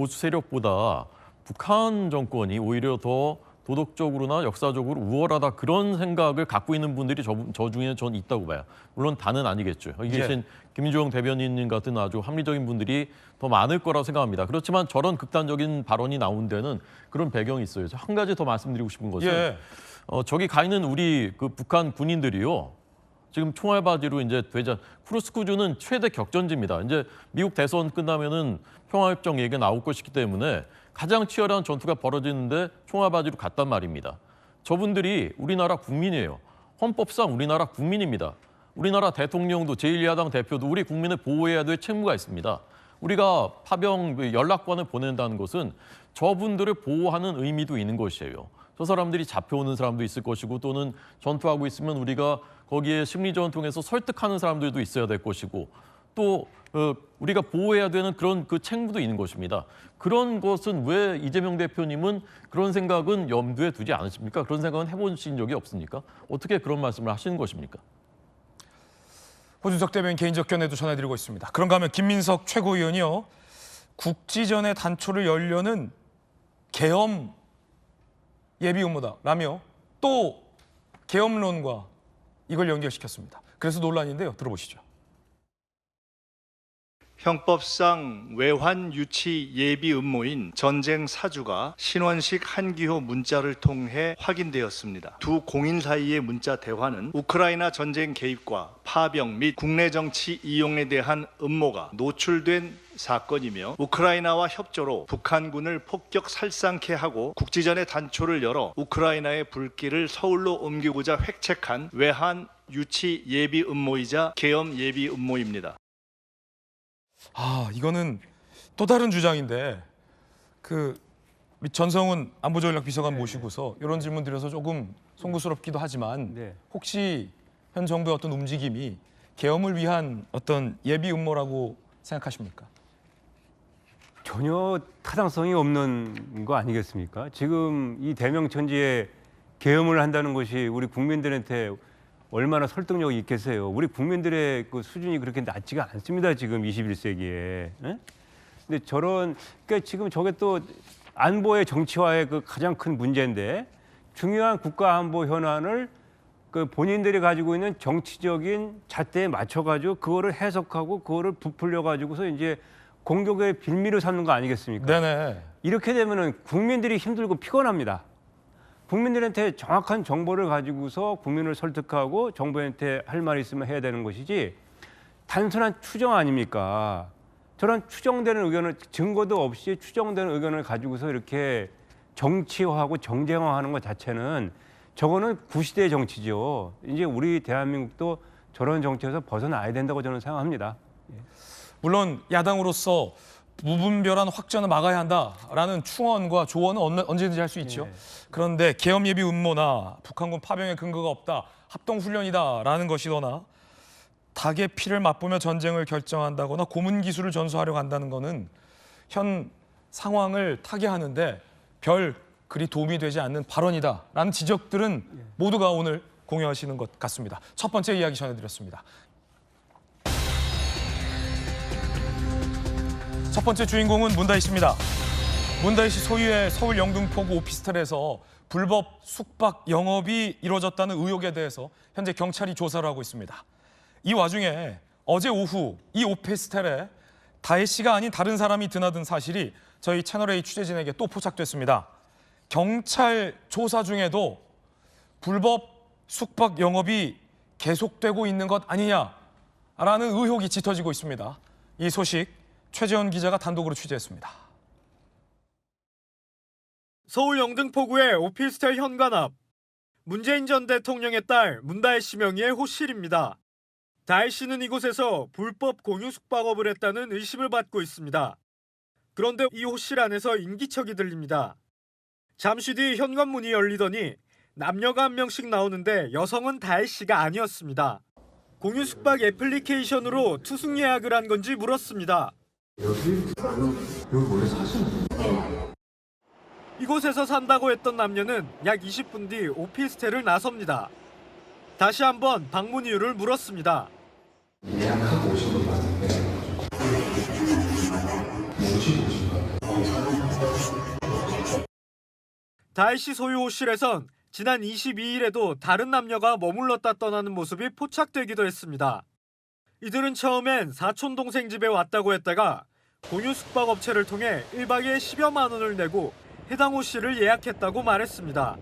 Speaker 6: 세력보다 북한 정권이 오히려 더 도덕적으로나 역사적으로 우월하다 그런 생각을 갖고 있는 분들이 저 중에는 저는 있다고 봐요. 물론 다는 아니겠죠. 여기 계신 김주영 대변인님 같은 아주 합리적인 분들이 더 많을 거라고 생각합니다. 그렇지만 저런 극단적인 발언이 나온 데는 그런 배경이 있어요. 한 가지 더 말씀드리고 싶은 것은 저기 가 있는 우리 그 북한 군인들이요. 지금 총알바지로 이제 쿠르스크주는 최대 격전지입니다. 이제 미국 대선 끝나면은 평화협정 얘기가 나올 것이기 때문에 가장 치열한 전투가 벌어지는데 총알바지로 갔단 말입니다. 저분들이 우리나라 국민이에요. 헌법상 우리나라 국민입니다. 우리나라 대통령도 제1야당 대표도 우리 국민을 보호해야 될 책무가 있습니다. 우리가 파병 연락관을 보낸다는 것은 저분들을 보호하는 의미도 있는 것이에요. 저 사람들이 잡혀오는 사람도 있을 것이고 또는 전투하고 있으면 우리가 거기에 심리전을 통해서 설득하는 사람들도 있어야 될 것이고 또 우리가 보호해야 되는 그런 그 책무도 있는 것입니다. 그런 것은 왜 이재명 대표님은 그런 생각은 염두에 두지 않으십니까? 그런 생각은 해보신 적이 없습니까? 어떻게 그런 말씀을 하시는 것입니까?
Speaker 1: 호준석 대변인 개인적 견해도 전해드리고 있습니다. 그런가 하면 김민석 최고위원이요. 국지전의 단초를 열려는 계엄 예비 음모다라며 또 계엄론과 이걸 연결시켰습니다. 그래서 논란인데요. 들어보시죠.
Speaker 9: 형법상 외환 유치 예비 음모인 전쟁 사주가 신원식 한기호 문자를 통해 확인되었습니다. 두 공인 사이의 문자 대화는 우크라이나 전쟁 개입과 파병 및 국내 정치 이용에 대한 음모가 노출된 사건이며 우크라이나와 협조로 북한군을 폭격 살상케 하고 국지전의 단초를 열어 우크라이나의 불길을 서울로 옮기고자 획책한 외환 유치 예비 음모이자 계엄 예비 음모입니다.
Speaker 1: 이거는 또 다른 주장인데 우리 전성훈 안보전략 비서관 모시고서 이런 질문 드려서 조금 송구스럽기도 하지만 혹시 현 정부의 어떤 움직임이 계엄을 위한 어떤 예비 음모라고 생각하십니까?
Speaker 4: 전혀 타당성이 없는 거 아니겠습니까? 지금 이 대명천지에 계엄을 한다는 것이 우리 국민들한테 얼마나 설득력이 있겠어요. 우리 국민들의 그 수준이 그렇게 낮지가 않습니다. 지금 21세기에. 예? 근데 그러니까 지금 저게 또 안보의 정치화의 그 가장 큰 문제인데 중요한 국가 안보 현안을 그 본인들이 가지고 있는 정치적인 잣대에 맞춰가지고 그거를 해석하고 그거를 부풀려가지고서 이제 공격의 빌미로 삼는 거 아니겠습니까?
Speaker 1: 네네.
Speaker 4: 이렇게 되면은 국민들이 힘들고 피곤합니다. 국민들한테 정확한 정보를 가지고서 국민을 설득하고 정부한테 할 말이 있으면 해야 되는 것이지 단순한 추정 아닙니까? 저런 추정되는 의견을 증거도 없이 추정되는 의견을 가지고서 이렇게 정치화하고 정쟁화하는 것 자체는 저거는 구시대의 정치죠. 이제 우리 대한민국도 저런 정치에서 벗어나야 된다고 저는 생각합니다.
Speaker 1: 물론 야당으로서 무분별한 확전을 막아야 한다라는 충언과 조언은 언제든지 할 수 있죠. 그런데 계엄 예비 음모나 북한군 파병에 근거가 없다, 합동훈련이다라는 것이거나 닭의 피를 맛보며 전쟁을 결정한다거나 고문 기술을 전수하려고 한다는 것은 현 상황을 타개하는데 별 그리 도움이 되지 않는 발언이다라는 지적들은 모두가 오늘 공유하시는 것 같습니다. 첫 번째 이야기 전해드렸습니다. 첫 번째 주인공은 문다희 씨입니다. 문다희 씨 소유의 서울 영등포구 오피스텔에서 불법 숙박 영업이 이루어졌다는 의혹에 대해서 현재 경찰이 조사를 하고 있습니다. 이 와중에 어제 오후 이 오피스텔에 다혜 씨가 아닌 다른 사람이 드나든 사실이 저희 채널A 취재진에게 또 포착됐습니다. 경찰 조사 중에도 불법 숙박 영업이 계속되고 있는 것 아니냐라는 의혹이 짙어지고 있습니다. 이 소식 최재원 기자가 단독으로 취재했습니다.
Speaker 10: 서울 영등포구의 오피스텔 현관 앞. 문재인 전 대통령의 딸 문다혜 씨 명의의 호실입니다. 다혜 씨는 이곳에서 불법 공유 숙박업을 했다는 의심을 받고 있습니다. 그런데 이 호실 안에서 인기척이 들립니다. 잠시 뒤 현관문이 열리더니 남녀가 한 명씩 나오는데 여성은 다혜 씨가 아니었습니다. 공유 숙박 애플리케이션으로 투숙 예약을 한 건지 물었습니다. 여기 원래 사시는 거예요? 이곳에서 산다고 했던 남녀는 약 20분 뒤 오피스텔을 나섭니다. 다시 한번 방문 이유를 물었습니다.
Speaker 11: 예약하고 오신 것 같은데 모시고 오신 거예요?
Speaker 10: 다혜 씨 소유 호실에선 지난 22일에도 다른 남녀가 머물렀다 떠나는 모습이 포착되기도 했습니다. 이들은 처음엔 사촌 동생 집에 왔다고 했다가 공유 숙박업체를 통해 1박에 10여만 원을 내고 해당 호실을 예약했다고 말했습니다.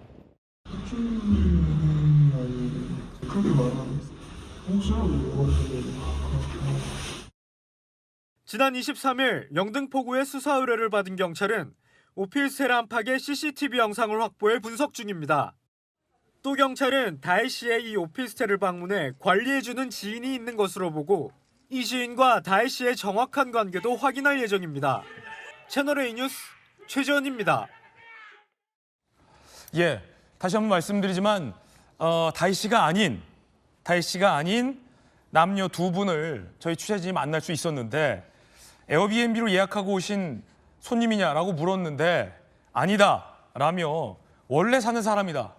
Speaker 10: 지난 23일 영등포구의 수사 의뢰를 받은 경찰은 오피스텔 안팎의 CCTV 영상을 확보해 분석 중입니다. 또 경찰은 다혜 씨의 이 오피스텔을 방문해 관리해주는 지인이 있는 것으로 보고 이 지인과 다혜 씨의 정확한 관계도 확인할 예정입니다. 채널A 뉴스 최재원입니다.
Speaker 1: 예, 다시 한번 말씀드리지만 다혜 씨가 아닌 남녀 두 분을 저희 취재진이 만날 수 있었는데 에어비앤비로 예약하고 오신 손님이냐라고 물었는데 아니다라며 원래 사는 사람이다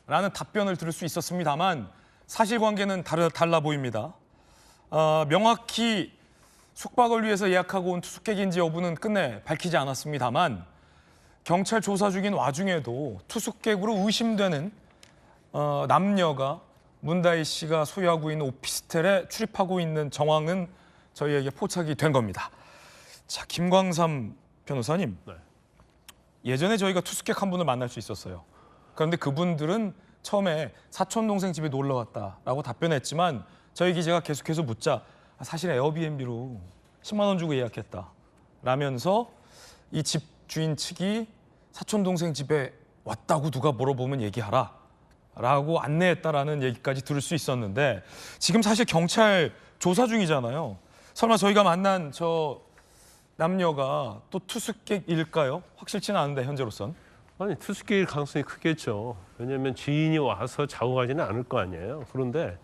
Speaker 1: 라는 답변을 들을 수 있었습니다만 사실관계는 달라 보입니다. 명확히 숙박을 위해서 예약하고 온 투숙객인지 여부는 끝내 밝히지 않았습니다만 경찰 조사 중인 와중에도 투숙객으로 의심되는 남녀가 문다희 씨가 소유하고 있는 오피스텔에 출입하고 있는 정황은 저희에게 포착이 된 겁니다. 자, 김광삼 변호사님.
Speaker 8: 네.
Speaker 1: 예전에 저희가 투숙객 한 분을 만날 수 있었어요. 그런데 그분들은 처음에 사촌 동생 집에 놀러 왔다라고 답변했지만 저희 기자가 계속해서 묻자 사실 에어비앤비로 10만 원 주고 예약했다라면서 이 집 주인 측이 사촌 동생 집에 왔다고 누가 물어보면 얘기하라라고 안내했다라는 얘기까지 들을 수 있었는데 지금 사실 경찰 조사 중이잖아요. 설마 저희가 만난 저 남녀가 또 투숙객일까요? 확실치는 않은데 현재로선.
Speaker 8: 아니 투숙객일 가능성이 크겠죠. 왜냐하면 지인이 와서 자고 가지는 않을 거 아니에요. 그런데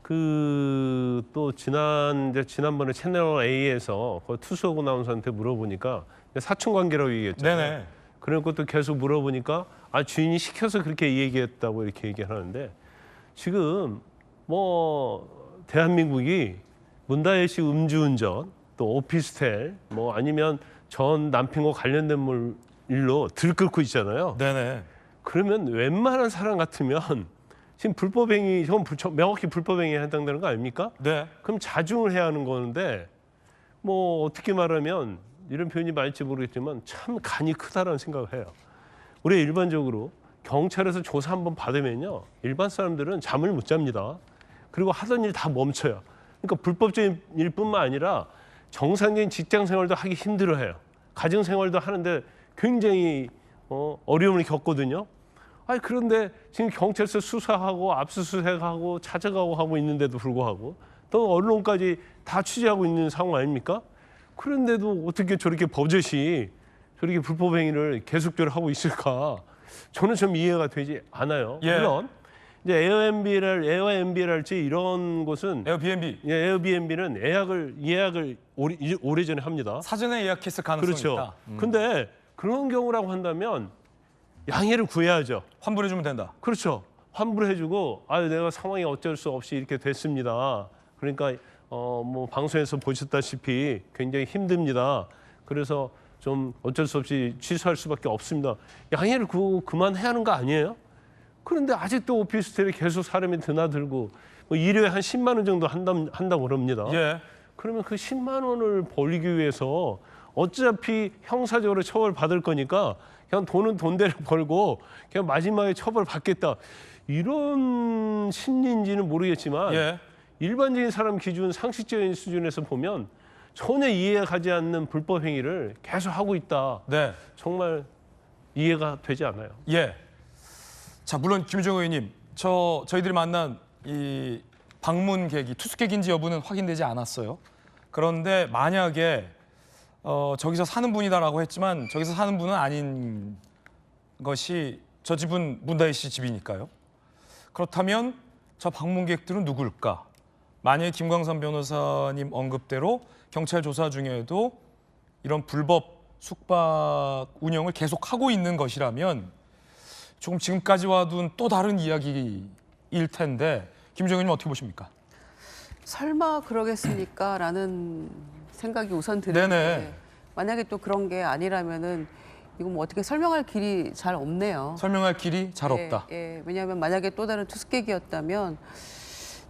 Speaker 8: 그 또 지난번에 채널 A에서 그 투숙 아나운서한테 물어보니까 사촌 관계라고 얘기했잖아요.
Speaker 1: 네네.
Speaker 8: 그런 것도 계속 물어보니까 주인이 시켜서 그렇게 얘기했다고 이렇게 얘기하는데 지금 뭐 대한민국이 문다혜 씨 음주운전, 또 오피스텔, 뭐 아니면 전 남편과 관련된 일로 들끓고 있잖아요.
Speaker 1: 네네.
Speaker 8: 그러면 웬만한 사람 같으면 지금 불법행위, 저건 명확히 불법행위에 해당되는 거 아닙니까?
Speaker 1: 네.
Speaker 8: 그럼 자중을 해야 하는 거는데 뭐 어떻게 말하면 이런 표현이 맞을지 모르겠지만 참 간이 크다라는 생각을 해요. 우리 일반적으로 경찰에서 조사 한번 받으면요, 일반 사람들은 잠을 못 잡니다. 그리고 하던 일 다 멈춰요. 그러니까 불법적인 일뿐만 아니라 정상적인 직장 생활도 하기 힘들어해요. 가정 생활도 하는데 굉장히 어려움을 겪거든요. 아니 그런데 지금 경찰서 수사하고 압수수색하고 찾아가고 하고 있는데도 불구하고 또 언론까지 다 취재하고 있는 상황 아닙니까? 그런데도 어떻게 저렇게 버젓이 저렇게 불법 행위를 계속적으로 하고 있을까? 저는 좀 이해가 되지 않아요.
Speaker 1: 예.
Speaker 8: 물론 이제 에어비앤비랄지 이런 곳은 에어비앤비는 예약을 오래전에 합니다.
Speaker 1: 사전에 예약했을 가능성이
Speaker 8: 그렇죠.
Speaker 1: 있다.
Speaker 8: 근데 그런 경우라고 한다면 양해를 구해야죠.
Speaker 1: 환불해주면 된다.
Speaker 8: 그렇죠. 환불해주고 내가 상황이 어쩔 수 없이 이렇게 됐습니다. 그러니까 뭐 방송에서 보셨다시피 굉장히 힘듭니다. 그래서 좀 어쩔 수 없이 취소할 수밖에 없습니다. 양해를 구하고 그만해야 하는 거 아니에요? 그런데 아직도 오피스텔에 계속 사람이 드나들고 뭐 일회에 한 10만 원 정도 한다고 그럽니다.
Speaker 1: 예.
Speaker 8: 그러면 그 10만 원을 벌기 위해서 어차피 형사적으로 처벌받을 거니까 그냥 돈은 돈대로 벌고 그냥 마지막에 처벌받겠다. 이런 심리인지는 모르겠지만
Speaker 1: 예.
Speaker 8: 일반적인 사람 기준 상식적인 수준에서 보면 전혀 이해가 가지 않는 불법 행위를 계속 하고 있다.
Speaker 1: 네.
Speaker 8: 정말 이해가 되지 않아요.
Speaker 1: 예. 자, 물론 김유정 의원님, 저희들이 만난 이 방문객이 투숙객인지 여부는 확인되지 않았어요. 그런데 만약에 저기서 사는 분이다라고 했지만 저기서 사는 분은 아닌 것이 저 집은 문다혜 씨 집이니까요. 그렇다면 저 방문객들은 누굴까? 만약에 김광선 변호사님 언급대로 경찰 조사 중에도 이런 불법 숙박 운영을 계속하고 있는 것이라면 조금 지금까지와는 또 다른 이야기일 텐데 김유정 의원님 어떻게 보십니까?
Speaker 7: 설마 그러겠습니까? 라는 생각이 우선 드는데
Speaker 1: 네네.
Speaker 7: 만약에 또 그런 게 아니라면은 이거 뭐 어떻게 설명할 길이 잘 없네요.
Speaker 1: 설명할 길이 잘 없다.
Speaker 7: 예, 왜냐하면 만약에 또 다른 투숙객이었다면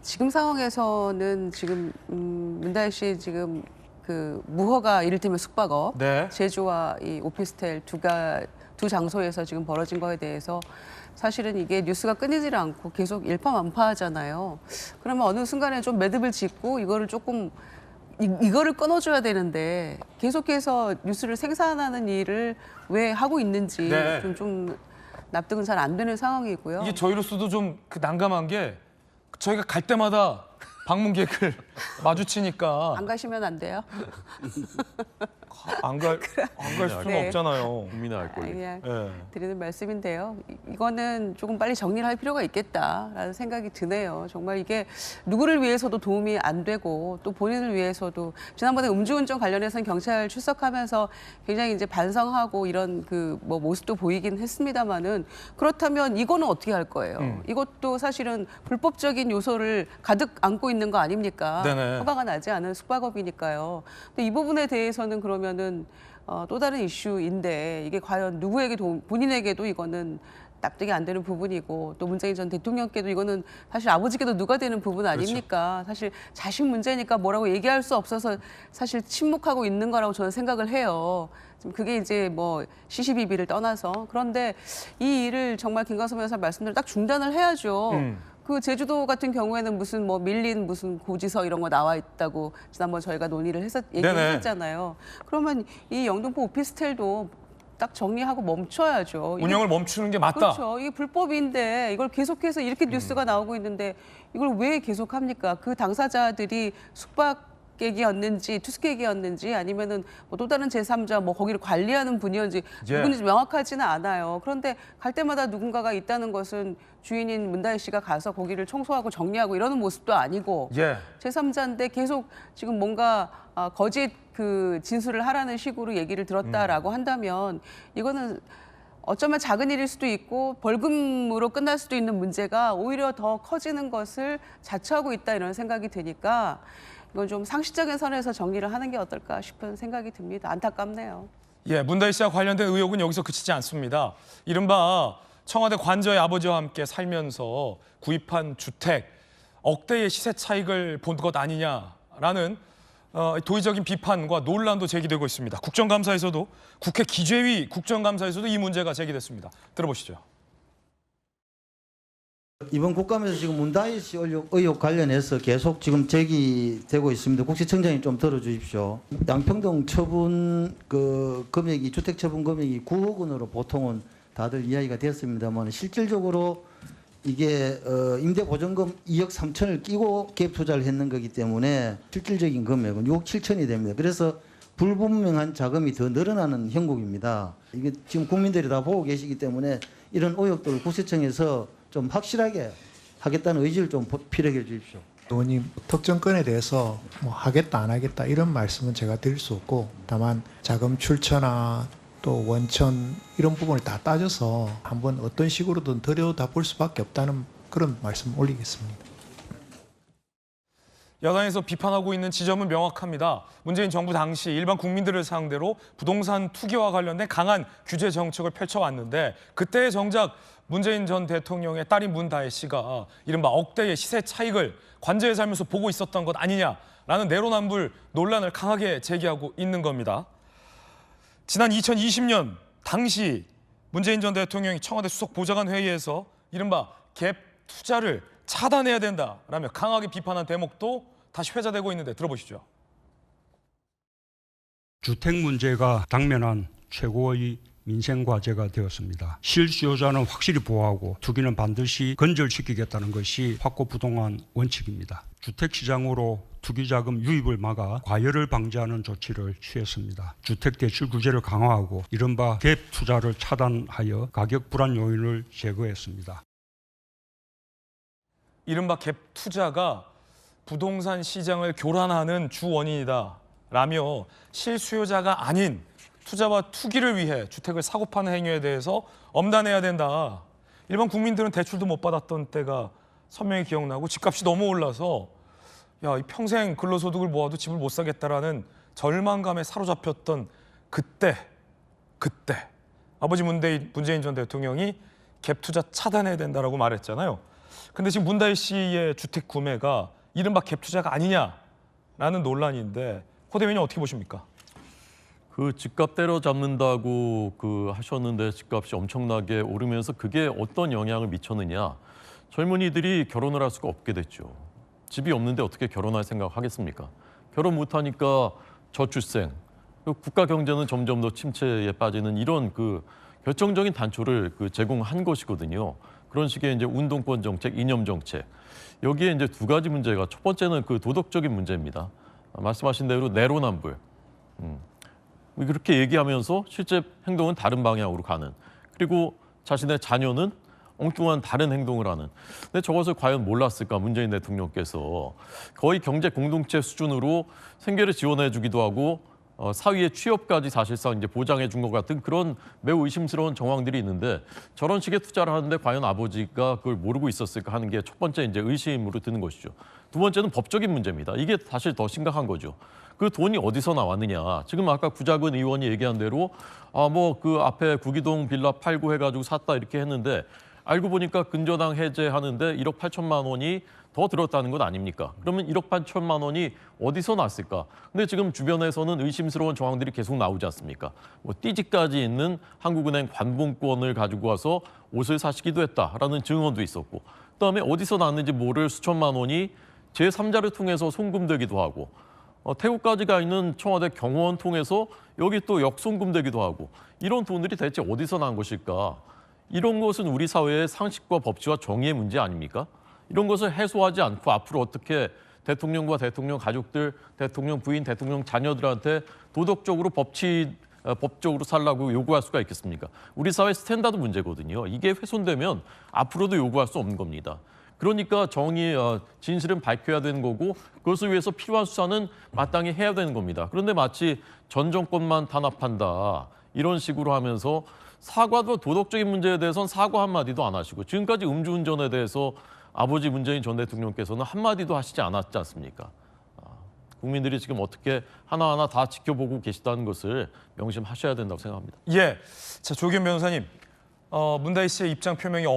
Speaker 7: 지금 상황에서는 지금 문다혜 씨 지금 그 무허가 이를테면 숙박업,
Speaker 1: 네.
Speaker 7: 제주와 이 오피스텔 두 장소에서 지금 벌어진 거에 대해서 사실은 이게 뉴스가 끊이질 않고 계속 일파만파하잖아요. 그러면 어느 순간에 좀 매듭을 짓고 이거를 조금 이거를 끊어줘야 되는데 계속해서 뉴스를 생산하는 일을 왜 하고 있는지
Speaker 1: 네.
Speaker 7: 좀 납득은 잘 안 되는 상황이고요.
Speaker 1: 이게 저희로서도 좀 그 난감한 게 저희가 갈 때마다 방문객을 마주치니까
Speaker 7: 안 가시면 안 돼요?
Speaker 1: 안 갈 수는
Speaker 7: 네.
Speaker 1: 없잖아요.
Speaker 6: 국민의 알 권리.
Speaker 7: 그냥
Speaker 1: 예.
Speaker 7: 드리는 말씀인데요. 이거는 조금 빨리 정리를 할 필요가 있겠다라는 생각이 드네요. 정말 이게 누구를 위해서도 도움이 안 되고 또 본인을 위해서도 지난번에 음주운전 관련해서는 경찰 출석하면서 굉장히 이제 반성하고 이런 그 뭐 모습도 보이긴 했습니다만은 그렇다면 이거는 어떻게 할 거예요? 이것도 사실은 불법적인 요소를 가득 안고 있는 거 아닙니까?
Speaker 1: 네네.
Speaker 7: 허가가 나지 않은 숙박업이니까요. 근데 이 부분에 대해서는 그러면은 또 다른 이슈인데 이게 과연 누구에게 본인에게도 이거는 납득이 안 되는 부분이고 또 문재인 전 대통령께도 이거는 사실 아버지께도 누가 되는 부분 아닙니까? 사실 자식 문제니까 뭐라고 얘기할 수 없어서 사실 침묵하고 있는 거라고 저는 생각을 해요. 지금 그게 이제 뭐 시시비비를 떠나서 그런데 이 일을 정말 김광선 변호사 말씀대로 딱 중단을 해야죠. 그 제주도 같은 경우에는 무슨 뭐 밀린 무슨 고지서 이런 거 나와 있다고 지난번 저희가 논의를 얘기했잖아요. 그러면 이 영등포 오피스텔도 딱 정리하고 멈춰야죠.
Speaker 1: 운영을 멈추는 게 맞다.
Speaker 7: 그렇죠. 이게 불법인데 이걸 계속해서 이렇게 뉴스가 나오고 있는데 이걸 왜 계속합니까? 그 당사자들이 숙박객이었는지 투숙객이었는지 아니면은 뭐 또 다른 제3자 뭐 거기를 관리하는 분이었는지 누군지 명확하지는 않아요. 그런데 갈 때마다 누군가가 있다는 것은 주인인 문다혜 씨가 가서 거기를 청소하고 정리하고 이러는 모습도 아니고 제3자인데 계속 지금 뭔가 거짓 그 진술을 하라는 식으로 얘기를 들었다라고 한다면 이거는 어쩌면 작은 일일 수도 있고 벌금으로 끝날 수도 있는 문제가 오히려 더 커지는 것을 자초하고 있다 이런 생각이 드니까 이건 좀 상식적인 선에서 정리를 하는 게 어떨까 싶은 생각이 듭니다. 안타깝네요.
Speaker 1: 예, 문다희 씨와 관련된 의혹은 여기서 그치지 않습니다. 이른바 청와대 관저의 아버지와 함께 살면서 구입한 주택, 억대의 시세 차익을 본 것 아니냐라는 도의적인 비판과 논란도 제기되고 있습니다. 국정감사에서도 국회 기재위 국정감사에서도 이 문제가 제기됐습니다. 들어보시죠.
Speaker 12: 이번 국감에서 지금 문다희 씨 의혹 관련해서 계속 지금 제기되고 있습니다. 국세청장님 좀 들어주십시오. 양평동 처분 금액이 주택 처분 금액이 9억 원으로 보통은 다들 이야기가 되었습니다만 실질적으로 이게 임대보증금 2억 3천을 끼고 갭 투자를 했는 거기 때문에 실질적인 금액은 6억 7천이 됩니다. 그래서 불분명한 자금이 더 늘어나는 형국입니다. 이게 지금 국민들이 다 보고 계시기 때문에 이런 의혹들을 국세청에서 좀 확실하게 하겠다는 의지를 좀 피력해 주십시오.
Speaker 13: 의원님 특정 건에 대해서 뭐 하겠다 안 하겠다 이런 말씀은 제가 드릴 수 없고 다만 자금 출처나 또 원천 이런 부분을 다 따져서 한번 어떤 식으로든 들여다볼 수밖에 없다는 그런 말씀 올리겠습니다.
Speaker 1: 야당에서 비판하고 있는 지점은 명확합니다. 문재인 정부 당시 일반 국민들을 상대로 부동산 투기와 관련된 강한 규제 정책을 펼쳐왔는데 그때 정작 문재인 전 대통령의 딸인 문다혜 씨가 이른바 억대의 시세 차익을 관저에 살면서 보고 있었던 것 아니냐라는 내로남불 논란을 강하게 제기하고 있는 겁니다. 지난 2020년 당시 문재인 전 대통령이 청와대 수석 보좌관 회의에서 이른바 갭 투자를 차단해야 된다라며 강하게 비판한 대목도 다시 회자되고 있는데 들어보시죠.
Speaker 14: 주택 문제가 당면한 최고의 민생 과제가 되었습니다. 실수요자는 확실히 보호하고 투기는 반드시 근절시키겠다는 것이 확고부동한 원칙입니다. 주택시장으로 투기자금 유입을 막아 과열을 방지하는 조치를 취했습니다. 주택대출 규제를 강화하고 이른바 갭 투자를 차단하여 가격 불안 요인을 제거했습니다.
Speaker 1: 이른바 갭 투자가 부동산 시장을 교란하는 주 원인이다라며 실수요자가 아닌 투자와 투기를 위해 주택을 사고 파는 행위에 대해서 엄단해야 된다. 일반 국민들은 대출도 못 받았던 때가 선명히 기억나고 집값이 너무 올라서 이 평생 근로소득을 모아도 집을 못 사겠다라는 절망감에 사로잡혔던 그때 아버지 문재인 전 대통령이 갭 투자 차단해야 된다라고 말했잖아요. 근데 지금 문다희 씨의 주택 구매가 이른바 갭 투자가 아니냐라는 논란인데 호 대변인 어떻게 보십니까?
Speaker 6: 그 집값 때려잡는다고 하셨는데 집값이 엄청나게 오르면서 그게 어떤 영향을 미쳤느냐. 젊은이들이 결혼을 할 수가 없게 됐죠. 집이 없는데 어떻게 결혼할 생각 하겠습니까? 결혼 못하니까 저출생, 국가 경제는 점점 더 침체에 빠지는 이런 결정적인 단초를 제공한 것이거든요. 그런 식의 이제 운동권 정책, 이념 정책. 여기에 이제 두 가지 문제가 첫 번째는 도덕적인 문제입니다. 말씀하신 대로 내로남불. 그렇게 얘기하면서 실제 행동은 다른 방향으로 가는. 그리고 자신의 자녀는 엉뚱한 다른 행동을 하는. 근데 저것을 과연 몰랐을까 문재인 대통령께서 거의 경제 공동체 수준으로 생계를 지원해 주기도 하고 사위의 취업까지 사실상 이제 보장해 준 것 같은 그런 매우 의심스러운 정황들이 있는데 저런 식의 투자를 하는데 과연 아버지가 그걸 모르고 있었을까 하는 게 첫 번째 이제 의심으로 드는 것이죠. 두 번째는 법적인 문제입니다. 이게 사실 더 심각한 거죠. 그 돈이 어디서 나왔느냐. 지금 아까 구자근 의원이 얘기한 대로 앞에 구기동 빌라 팔고 해가지고 샀다 이렇게 했는데 알고 보니까 근저당 해제하는데 1억 8천만 원이 더 들었다는 것 아닙니까? 그러면 1억 8천만 원이 어디서 났을까? 근데 지금 주변에서는 의심스러운 정황들이 계속 나오지 않습니까? 띠지까지 있는 한국은행 관봉권을 가지고 와서 옷을 사시기도 했다라는 증언도 있었고 그다음에 어디서 났는지 모를 수천만 원이 제3자를 통해서 송금되기도 하고 태국까지 가 있는 청와대 경호원 통해서 여기 또 역송금되기도 하고 이런 돈들이 대체 어디서 난 것일까? 이런 것은 우리 사회의 상식과 법치와 정의의 문제 아닙니까? 이런 것을 해소하지 않고 앞으로 어떻게 대통령과 대통령 가족들, 대통령 부인, 대통령 자녀들한테 도덕적으로 법적으로 살라고 요구할 수가 있겠습니까? 우리 사회 스탠다드 문제거든요. 이게 훼손되면 앞으로도 요구할 수 없는 겁니다. 그러니까 진실은 밝혀야 되는 거고 그것을 위해서 필요한 수사는 마땅히 해야 되는 겁니다. 그런데 마치 전 정권만 탄압한다 이런 식으로 하면서 사과도 도덕적인 문제에 대해서는 사과 한마디도 안 하시고 지금까지 음주운전에 대해서 아버지 문재인 전 대통령께서는 한마디도 하시지 않았지 않습니까? 국민들이 지금 어떻게 하나하나 다 지켜보고 계시다는 것을 명심하셔야 된다고 생각합니다.
Speaker 1: 예, 자 조기현 변호사님, 문다희 씨의 입장 표명이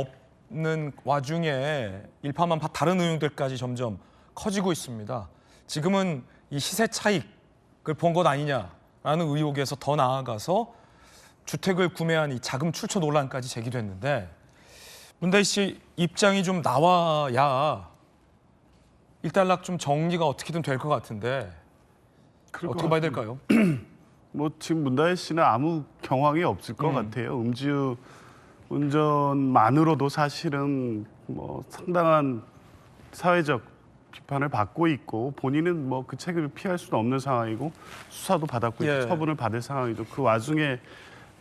Speaker 1: 없는 와중에 일파만파 다른 의혹들까지 점점 커지고 있습니다. 지금은 이 시세 차익을 본 것 아니냐라는 의혹에서 더 나아가서 주택을 구매한 이 자금 출처 논란까지 제기됐는데 문다희 씨 입장이 좀 나와야 일단락 좀 정리가 어떻게든 될 것 같은데 어떻게 봐야 될까요?
Speaker 15: 뭐 지금 문다희 씨는 아무 경황이 없을 것 같아요. 음주 운전만으로도 사실은 뭐 상당한 사회적 비판을 받고 있고 본인은 뭐 그 책임을 피할 수는 없는 상황이고 수사도 받았고
Speaker 1: 예.
Speaker 15: 처분을 받을 상황이죠. 그 와중에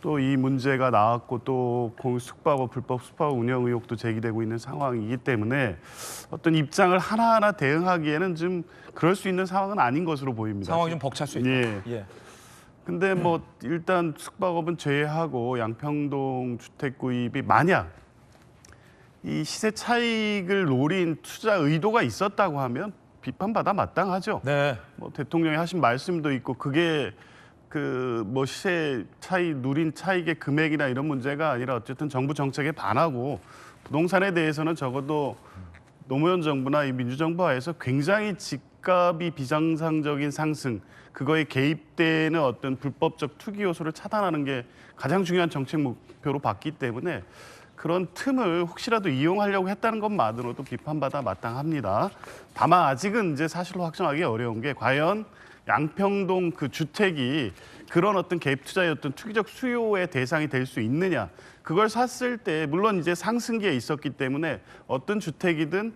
Speaker 15: 또 이 문제가 나왔고 또 숙박업 불법 숙박업 운영 의혹도 제기되고 있는 상황이기 때문에 어떤 입장을 하나하나 대응하기에는 좀 그럴 수 있는 상황은 아닌 것으로 보입니다.
Speaker 1: 상황이 좀 벅찰 수 있다.
Speaker 15: 예.
Speaker 1: 예.
Speaker 15: 근데 뭐 일단 숙박업은 제외하고 양평동 주택 구입이 만약 이 시세 차익을 노린 투자 의도가 있었다고 하면 비판받아 마땅하죠.
Speaker 1: 네.
Speaker 15: 뭐 대통령이 하신 말씀도 있고 그게 그 뭐 시세 차익 누린 차익의 금액이나 이런 문제가 아니라 어쨌든 정부 정책에 반하고 부동산에 대해서는 적어도 노무현 정부나 이 민주정부 하에서 굉장히 집값이 비정상적인 상승, 그거에 개입되는 어떤 불법적 투기 요소를 차단하는 게 가장 중요한 정책 목표로 봤기 때문에 그런 틈을 혹시라도 이용하려고 했다는 것만으로도 비판받아 마땅합니다. 다만 아직은 이제 사실로 확정하기 어려운 게 과연 양평동 그 주택이 그런 어떤 개입 투자의 어떤 투기적 수요의 대상이 될 수 있느냐. 그걸 샀을 때 물론 이제 상승기에 있었기 때문에 어떤 주택이든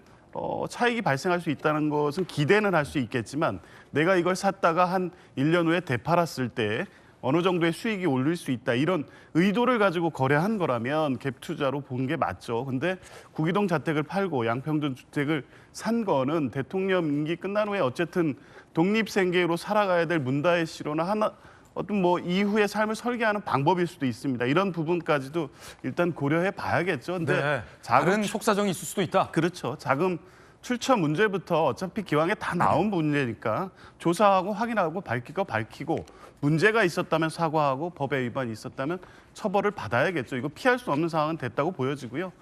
Speaker 15: 차익이 발생할 수 있다는 것은 기대는 할 수 있겠지만 내가 이걸 샀다가 한 1년 후에 되팔았을 때 어느 정도의 수익이 올릴 수 있다. 이런 의도를 가지고 거래한 거라면 갭 투자로 본 게 맞죠. 근데 구기동 자택을 팔고 양평동 주택을 산 거는 대통령 임기 끝난 후에 어쨌든 독립생계로 살아가야 될 문다혜 씨로나 어떤 뭐 이후의 삶을 설계하는 방법일 수도 있습니다. 이런 부분까지도 일단 고려해 봐야겠죠. 근데
Speaker 1: 네. 다른 속사정이 있을 수도 있다.
Speaker 15: 그렇죠. 자금 출처 문제부터 어차피 기왕에 다 나온 문제니까 조사하고 확인하고 밝힐 거 밝히고 문제가 있었다면 사과하고 법에 위반이 있었다면 처벌을 받아야겠죠. 이거 피할 수 없는 상황은 됐다고 보여지고요.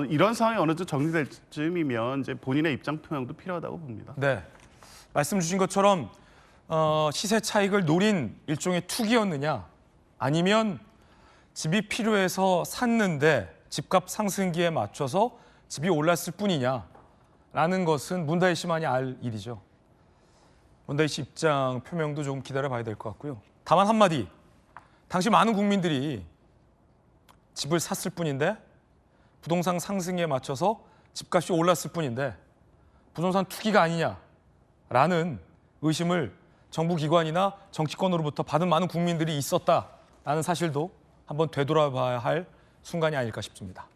Speaker 15: 이런 상황이 어느 정도 정리될 즈음이면 이제 본인의 입장 표명도 필요하다고 봅니다.
Speaker 1: 네, 말씀 주신 것처럼 시세 차익을 노린 일종의 투기였느냐 아니면 집이 필요해서 샀는데 집값 상승기에 맞춰서 집이 올랐을 뿐이냐라는 것은 문다희 씨만이 알 일이죠. 문다희 씨 입장 표명도 좀 기다려봐야 될 것 같고요. 다만 한마디, 당시 많은 국민들이 집을 샀을 뿐인데 부동산 상승에 맞춰서 집값이 올랐을 뿐인데 부동산 투기가 아니냐라는 의심을 정부기관이나 정치권으로부터 받은 많은 국민들이 있었다라는 사실도 한번 되돌아봐야 할 순간이 아닐까 싶습니다.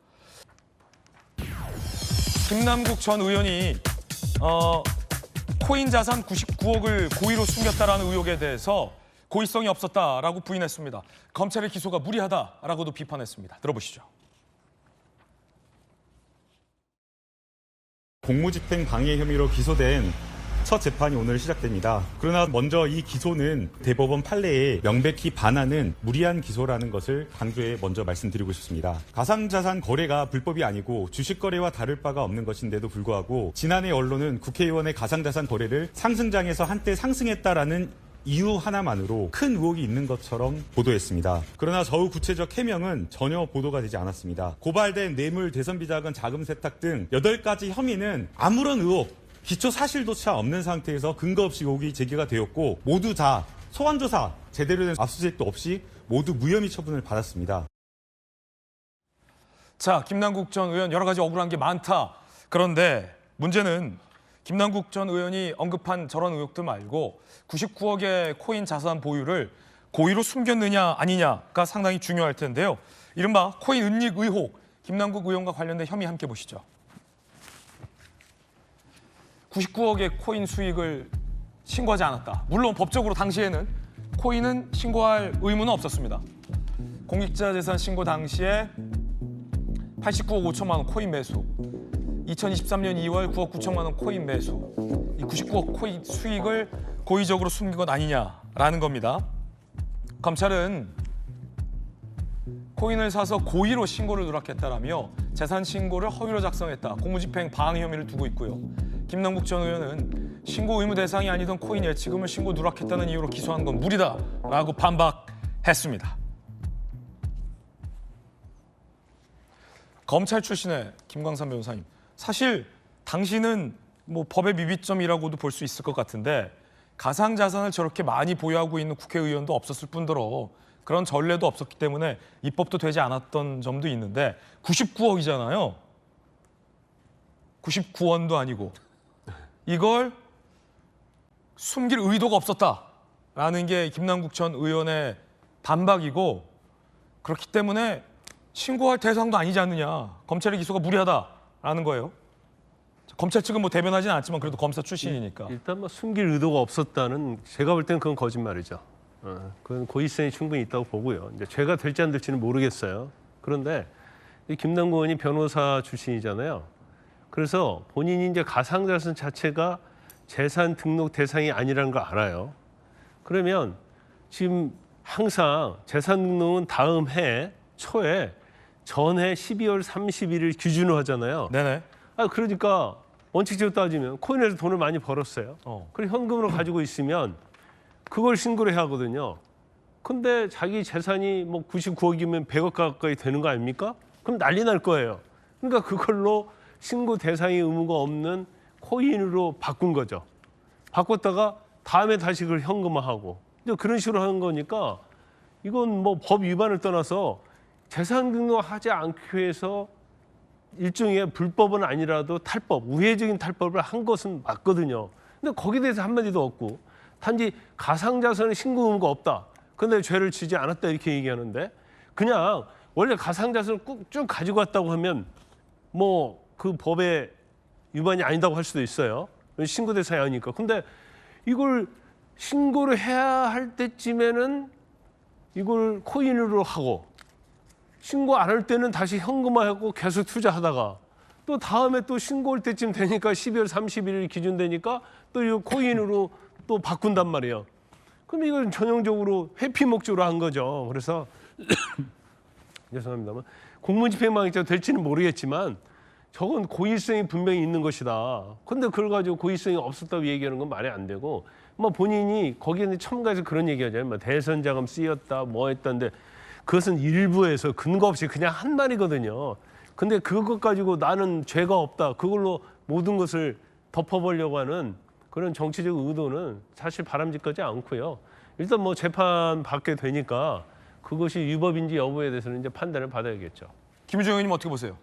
Speaker 1: 김남국 전 의원이 코인 자산 99억을 고의로 숨겼다라는 의혹에 대해서 고의성이 없었다라고 부인했습니다. 검찰의 기소가 무리하다라고도 비판했습니다. 들어보시죠.
Speaker 16: 공무집행 방해 혐의로 기소된 첫 재판이 오늘 시작됩니다. 그러나 먼저 이 기소는 대법원 판례에 명백히 반하는 무리한 기소라는 것을 강조해 먼저 말씀드리고 싶습니다. 가상자산 거래가 불법이 아니고 주식 거래와 다를 바가 없는 것인데도 불구하고 지난해 언론은 국회의원의 가상자산 거래를 상승장에서 한때 상승했다라는 이유 하나만으로 큰 의혹이 있는 것처럼 보도했습니다. 그러나 저후 구체적 해명은 전혀 보도가 되지 않았습니다. 고발된 뇌물, 대선비자금, 자금 세탁 등 8가지 혐의는 아무런 의혹, 기초 사실조차 없는 상태에서 근거 없이 의혹이 제기가 되었고 모두 다 소환조사, 제대로 된 압수수색도 없이 모두 무혐의 처분을 받았습니다.
Speaker 1: 자, 김남국 전 의원 여러 가지 억울한 게 많다. 그런데 문제는 김남국 전 의원이 언급한 저런 의혹들 말고 99억의 코인 자산 보유를 고의로 숨겼느냐 아니냐가 상당히 중요할 텐데요. 이른바 코인 은닉 의혹, 김남국 의원과 관련된 혐의 함께 보시죠. 99억의 코인 수익을 신고하지 않았다. 물론 법적으로 당시에는 코인은 신고할 의무는 없었습니다. 공익자재산 신고 당시에 89억 5천만 원 코인 매수, 2023년 2월 9억 9천만 원 코인 매수, 이 99억 코인 수익을 고의적으로 숨긴 것 아니냐라는 겁니다. 검찰은 코인을 사서 고의로 신고를 누락했다라며 재산 신고를 허위로 작성했다, 공무집행 방해 혐의를 두고 있고요. 김남국 전 의원은 신고 의무 대상이 아니던 코인 예치금을 신고 누락했다는 이유로 기소한 건 무리다라고 반박했습니다. 검찰 출신의 김광삼 변호사님, 사실 당신은 뭐 법의 미비점이라고도 볼 수 있을 것 같은데 가상자산을 저렇게 많이 보유하고 있는 국회의원도 없었을 뿐더러 그런 전례도 없었기 때문에 입법도 되지 않았던 점도 있는데 99억이잖아요. 99원도 아니고 이걸 숨길 의도가 없었다라는 게 김남국 전 의원의 반박이고, 그렇기 때문에 신고할 대상도 아니지 않느냐, 검찰의 기소가 무리하다라는 거예요. 검찰 측은 뭐 대변하지는 않지만 그래도 검사 출신이니까.
Speaker 8: 일단 뭐 숨길 의도가 없었다는, 제가 볼 때는 그건 거짓말이죠. 그건 고의성이 충분히 있다고 보고요. 이제 죄가 될지 안 될지는 모르겠어요. 그런데 이 김남국 의원이 변호사 출신이잖아요. 그래서 본인이 이제 가상자산 자체가 재산 등록 대상이 아니라는 걸 알아요. 그러면 지금 항상 재산 등록은 다음 해 초에 전해 12월 31일 기준으로 하잖아요.
Speaker 1: 네네.
Speaker 8: 그러니까 원칙적으로 따지면 코인에서 돈을 많이 벌었어요. 그리고 현금으로 가지고 있으면 그걸 신고를 해야 하거든요. 근데 자기 재산이 뭐 99억이면 100억 가까이 되는 거 아닙니까? 그럼 난리 날 거예요. 그러니까 그걸로 신고 대상의 의무가 없는 코인으로 바꾼 거죠. 바꿨다가 다음에 다시 그걸 현금화하고 그런 식으로 하는 거니까 이건 뭐 법 위반을 떠나서 재산 등록하지 않기 위해서 일종의 불법은 아니라도 탈법, 우회적인 탈법을 한 것은 맞거든요. 근데 거기에 대해서 한마디도 없고 단지 가상자산의 신고 의무가 없다. 근데 죄를 지지 않았다 이렇게 얘기하는데, 그냥 원래 가상자산을 쭉 가지고 왔다고 하면 뭐 그 법에 위반이 아니다고 할 수도 있어요. 신고 대상이 아니니까. 근데 이걸 신고를 해야 할 때쯤에는 이걸 코인으로 하고 신고 안 할 때는 다시 현금화하고 계속 투자하다가 또 다음에 또 신고할 때쯤 되니까 12월 31일 기준 되니까 또 이 코인으로 또 바꾼단 말이에요. 그럼 이건 전형적으로 회피 목적으로 한 거죠. 그래서 죄송합니다만 공무집행방해죄가 될지는 모르겠지만 저건 고의성이 분명히 있는 것이다. 근데 그걸 가지고 고의성이 없었다고 얘기하는 건 말이 안 되고, 뭐 본인이 거기에 첨가해서 그런 얘기하잖아요. 뭐 대선 자금 쓰였다, 뭐 했다는데 그것은 일부에서 근거 없이 그냥 한 말이거든요. 근데 그것 가지고 나는 죄가 없다, 그걸로 모든 것을 덮어보려고 하는 그런 정치적 의도는 사실 바람직하지 않고요. 일단 뭐 재판 받게 되니까 그것이 위법인지 여부에 대해서는 이제 판단을 받아야겠죠.
Speaker 1: 김유정 의원님 어떻게 보세요?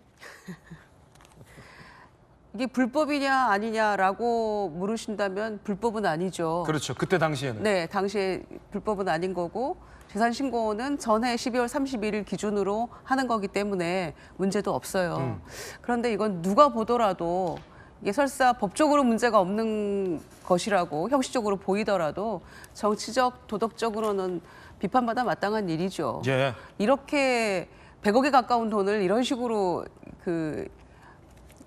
Speaker 7: 이게 불법이냐 아니냐라고 물으신다면 불법은 아니죠.
Speaker 1: 그렇죠. 그때 당시에는.
Speaker 7: 네, 당시에 불법은 아닌 거고 재산 신고는 전해 12월 31일 기준으로 하는 거기 때문에 문제도 없어요. 그런데 이건 누가 보더라도 이게 설사 법적으로 문제가 없는 것이라고 형식적으로 보이더라도 정치적, 도덕적으로는 비판받아 마땅한 일이죠.
Speaker 1: 예.
Speaker 7: 이렇게 100억에 가까운 돈을 이런 식으로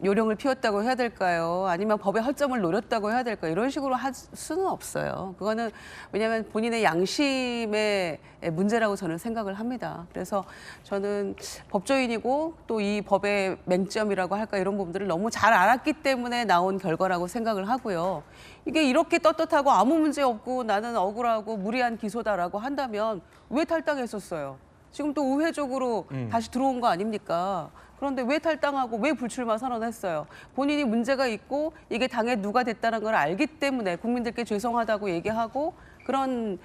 Speaker 7: 요령을 피웠다고 해야 될까요? 아니면 법의 허점을 노렸다고 해야 될까요? 이런 식으로 할 수는 없어요. 그거는 왜냐하면 본인의 양심의 문제라고 저는 생각을 합니다. 그래서 저는 법조인이고 또 이 법의 맹점이라고 할까 이런 부분들을 너무 잘 알았기 때문에 나온 결과라고 생각을 하고요. 이게 이렇게 떳떳하고 아무 문제 없고 나는 억울하고 무리한 기소다라고 한다면 왜 탈당했었어요? 지금 또 우회적으로 다시 들어온 거 아닙니까? 그런데 왜 탈당하고 왜 불출마 선언했어요? 본인이 문제가 있고 이게 당에 누가 됐다는 걸 알기 때문에 국민들께 죄송하다고 얘기하고 그런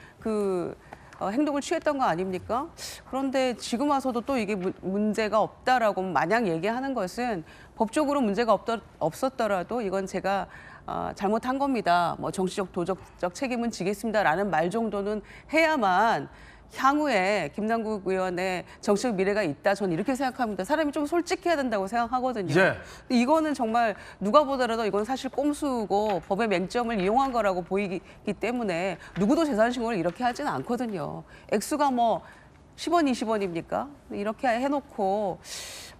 Speaker 7: 행동을 취했던 거 아닙니까? 그런데 지금 와서도 또 이게 문제가 없다라고 마냥 얘기하는 것은 법적으로 문제가 없었더라도 이건 제가 잘못한 겁니다. 뭐 정치적, 도덕적 책임은 지겠습니다라는 말 정도는 해야만 향후에 김남국 의원의 정치적 미래가 있다. 저는 이렇게 생각합니다. 사람이 좀 솔직해야 된다고 생각하거든요.
Speaker 1: 예.
Speaker 7: 근데 이거는 정말 누가 보더라도 이건 사실 꼼수고 법의 맹점을 이용한 거라고 보이기 때문에 누구도 재산 신고를 이렇게 하지는 않거든요. 액수가 뭐 10원, 20원입니까? 이렇게 해놓고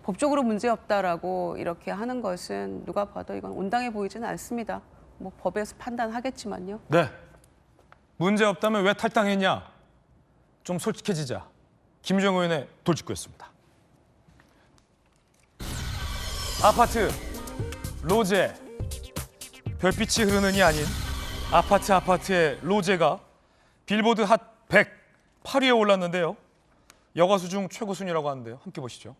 Speaker 7: 법적으로 문제없다라고 이렇게 하는 것은 누가 봐도 이건 온당해 보이지는 않습니다. 뭐 법에서 판단하겠지만요.
Speaker 1: 네. 문제 없다면 왜 탈당했냐? 좀 솔직해지자. 김정은 의원의 돌직구였습니다. 아파트, 로제, 별빛이 흐르는이 아닌 아파트의 로제가 빌보드 핫 100 8위에 올랐는데요. 여가수 중 최고 순위라고 하는데요. 함께 보시죠.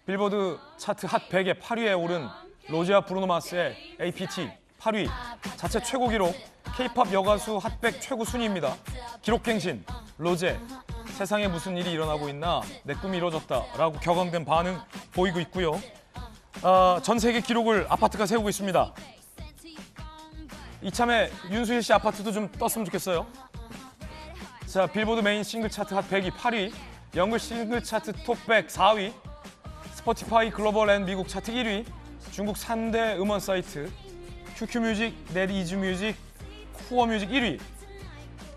Speaker 1: 빌보드 차트 핫 100의 8위에 오른 로제와 브루노 마스의 APT 8위, 자체 최고 기록, K-팝 여가수 핫 100 최고 순위입니다. 기록갱신, 로제, 세상에 무슨 일이 일어나고 있나, 내 꿈이 이루어졌다라고 격앙된 반응 보이고 있고요. 전 세계 기록을 아파트가 세우고 있습니다. 이참에 윤수일 씨 아파트도 좀 떴으면 좋겠어요. 자, 빌보드 메인 싱글 차트 핫 100위 8위, 영글 싱글 차트 톱 100 4위, 스포티파이 글로벌 앤 미국 차트 1위, 중국 3대 음원 사이트 QQ뮤직, 넷이즈뮤직, 쿠어뮤직 1위.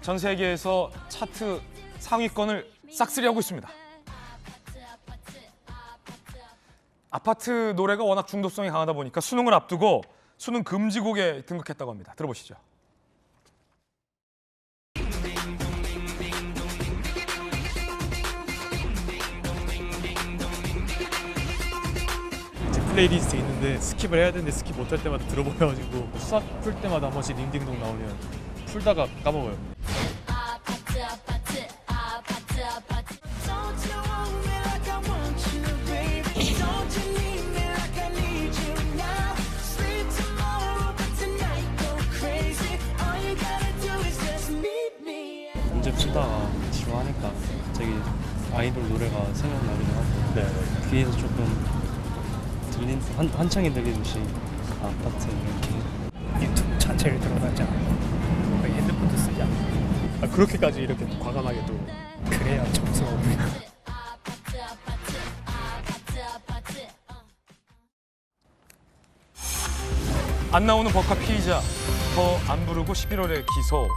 Speaker 1: 전 세계에서 차트 상위권을 싹쓸이하고 있습니다. 아파트 노래가 워낙 중독성이 강하다 보니까 수능을 앞두고 수능 금지곡에 등극했다고 합니다. 들어보시죠.
Speaker 17: 플레이리스트 있는데 스킵을 해야 되는데 스킵 못할 때마다 들어버려가지고 수학 풀 때마다 한 번씩 링딩동 나오면 풀다가 까먹어요. 문제 풀다가 지루하니까 갑자기 아이돌 노래가 생각나기도 하고 귀에서 조금 한창이 들리듯이 아파트 이렇게 유튜브 자체를 들어가지 않고 거의 핸드폰도 쓰지 않고 그렇게까지 이렇게 과감하게 또 그래야 점수가 오르나.
Speaker 1: 안 나오는 법카 피의자 더 안 부르고 11월에 기소.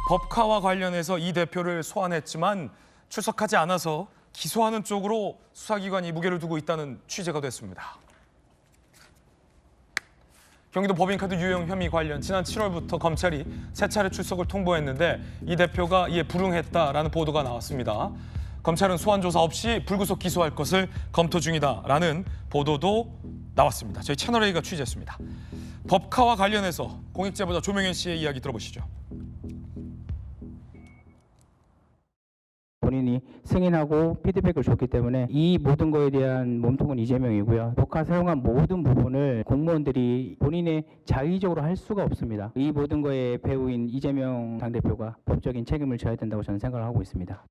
Speaker 1: 법카와 관련해서 이 대표를 소환했지만 출석하지 않아서 기소하는 쪽으로 수사기관이 무게를 두고 있다는 취재가 됐습니다. 경기도 법인카드 유용 혐의 관련 지난 7월부터 검찰이 세 차례 출석을 통보했는데 이 대표가 이에 불응했다라는 보도가 나왔습니다. 검찰은 소환 조사 없이 불구속 기소할 것을 검토 중이다라는 보도도 나왔습니다. 저희 채널A가 취재했습니다. 법카와 관련해서 공익제보자 조명현 씨의 이야기 들어보시죠.
Speaker 18: 본인이 승인하고 피드백을 줬기 때문에 이 모든 거에 대한 몸통은 이재명이고요. 법카 사용한 모든 부분을 공무원들이 본인의 자의적으로 할 수가 없습니다. 이 모든 거에 배우인 이재명 당대표가 법적인 책임을 져야 된다고 저는 생각을 하고 있습니다.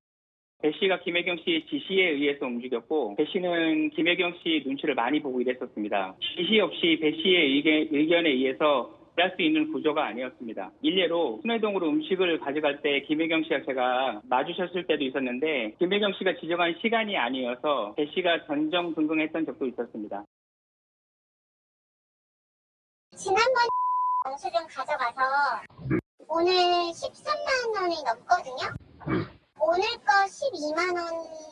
Speaker 19: 배 씨가 김혜경 씨 지시에 의해서 움직였고 배 씨는 김혜경 씨 눈치를 많이 보고 일했었습니다. 지시 없이 배 씨의 의견에 의해서 할 수 있는 구조가 아니었습니다. 일례로 순회동으로 음식을 가져갈 때 김혜경 씨와 제가 마주쳤을 때도 있었는데 김혜경 씨가 지정한 시간이 아니어서 배 씨가 전전긍긍했던 적도 있었습니다.
Speaker 20: 지난번 영수증 가져가서 오늘 13만 원이 넘거든요. 오늘 거 12만 원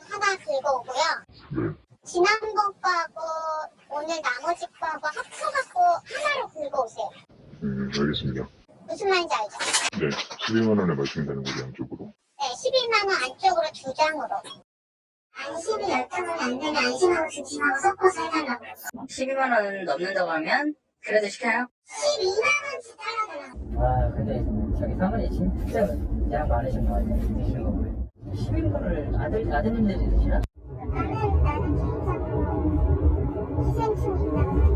Speaker 20: 하나 긁어오고요. 지난번 거하고 오늘 나머지 거하고 합쳐갖고 하나로 긁어오세요.
Speaker 21: 알겠습니다.
Speaker 20: 무슨 말인지 알죠?
Speaker 21: 네, 12만 원에 맞춘다는 거죠, 양쪽으로.
Speaker 20: 네, 12만 원 안쪽으로 2장으로. 안심이 열당은 안 되면 안심하고 주심하고 섞어서 해달라고.
Speaker 22: 12만 원 넘는다고 하면 그래도 시켜요?
Speaker 20: 12만 원 주달라고.
Speaker 22: 아 근데 저기 사모님 진짜 양 많으신 거 같아요. 드시는 거 보면 11만원을 아드님들이 드시나?
Speaker 20: 나는 개인적으로 희생충이다.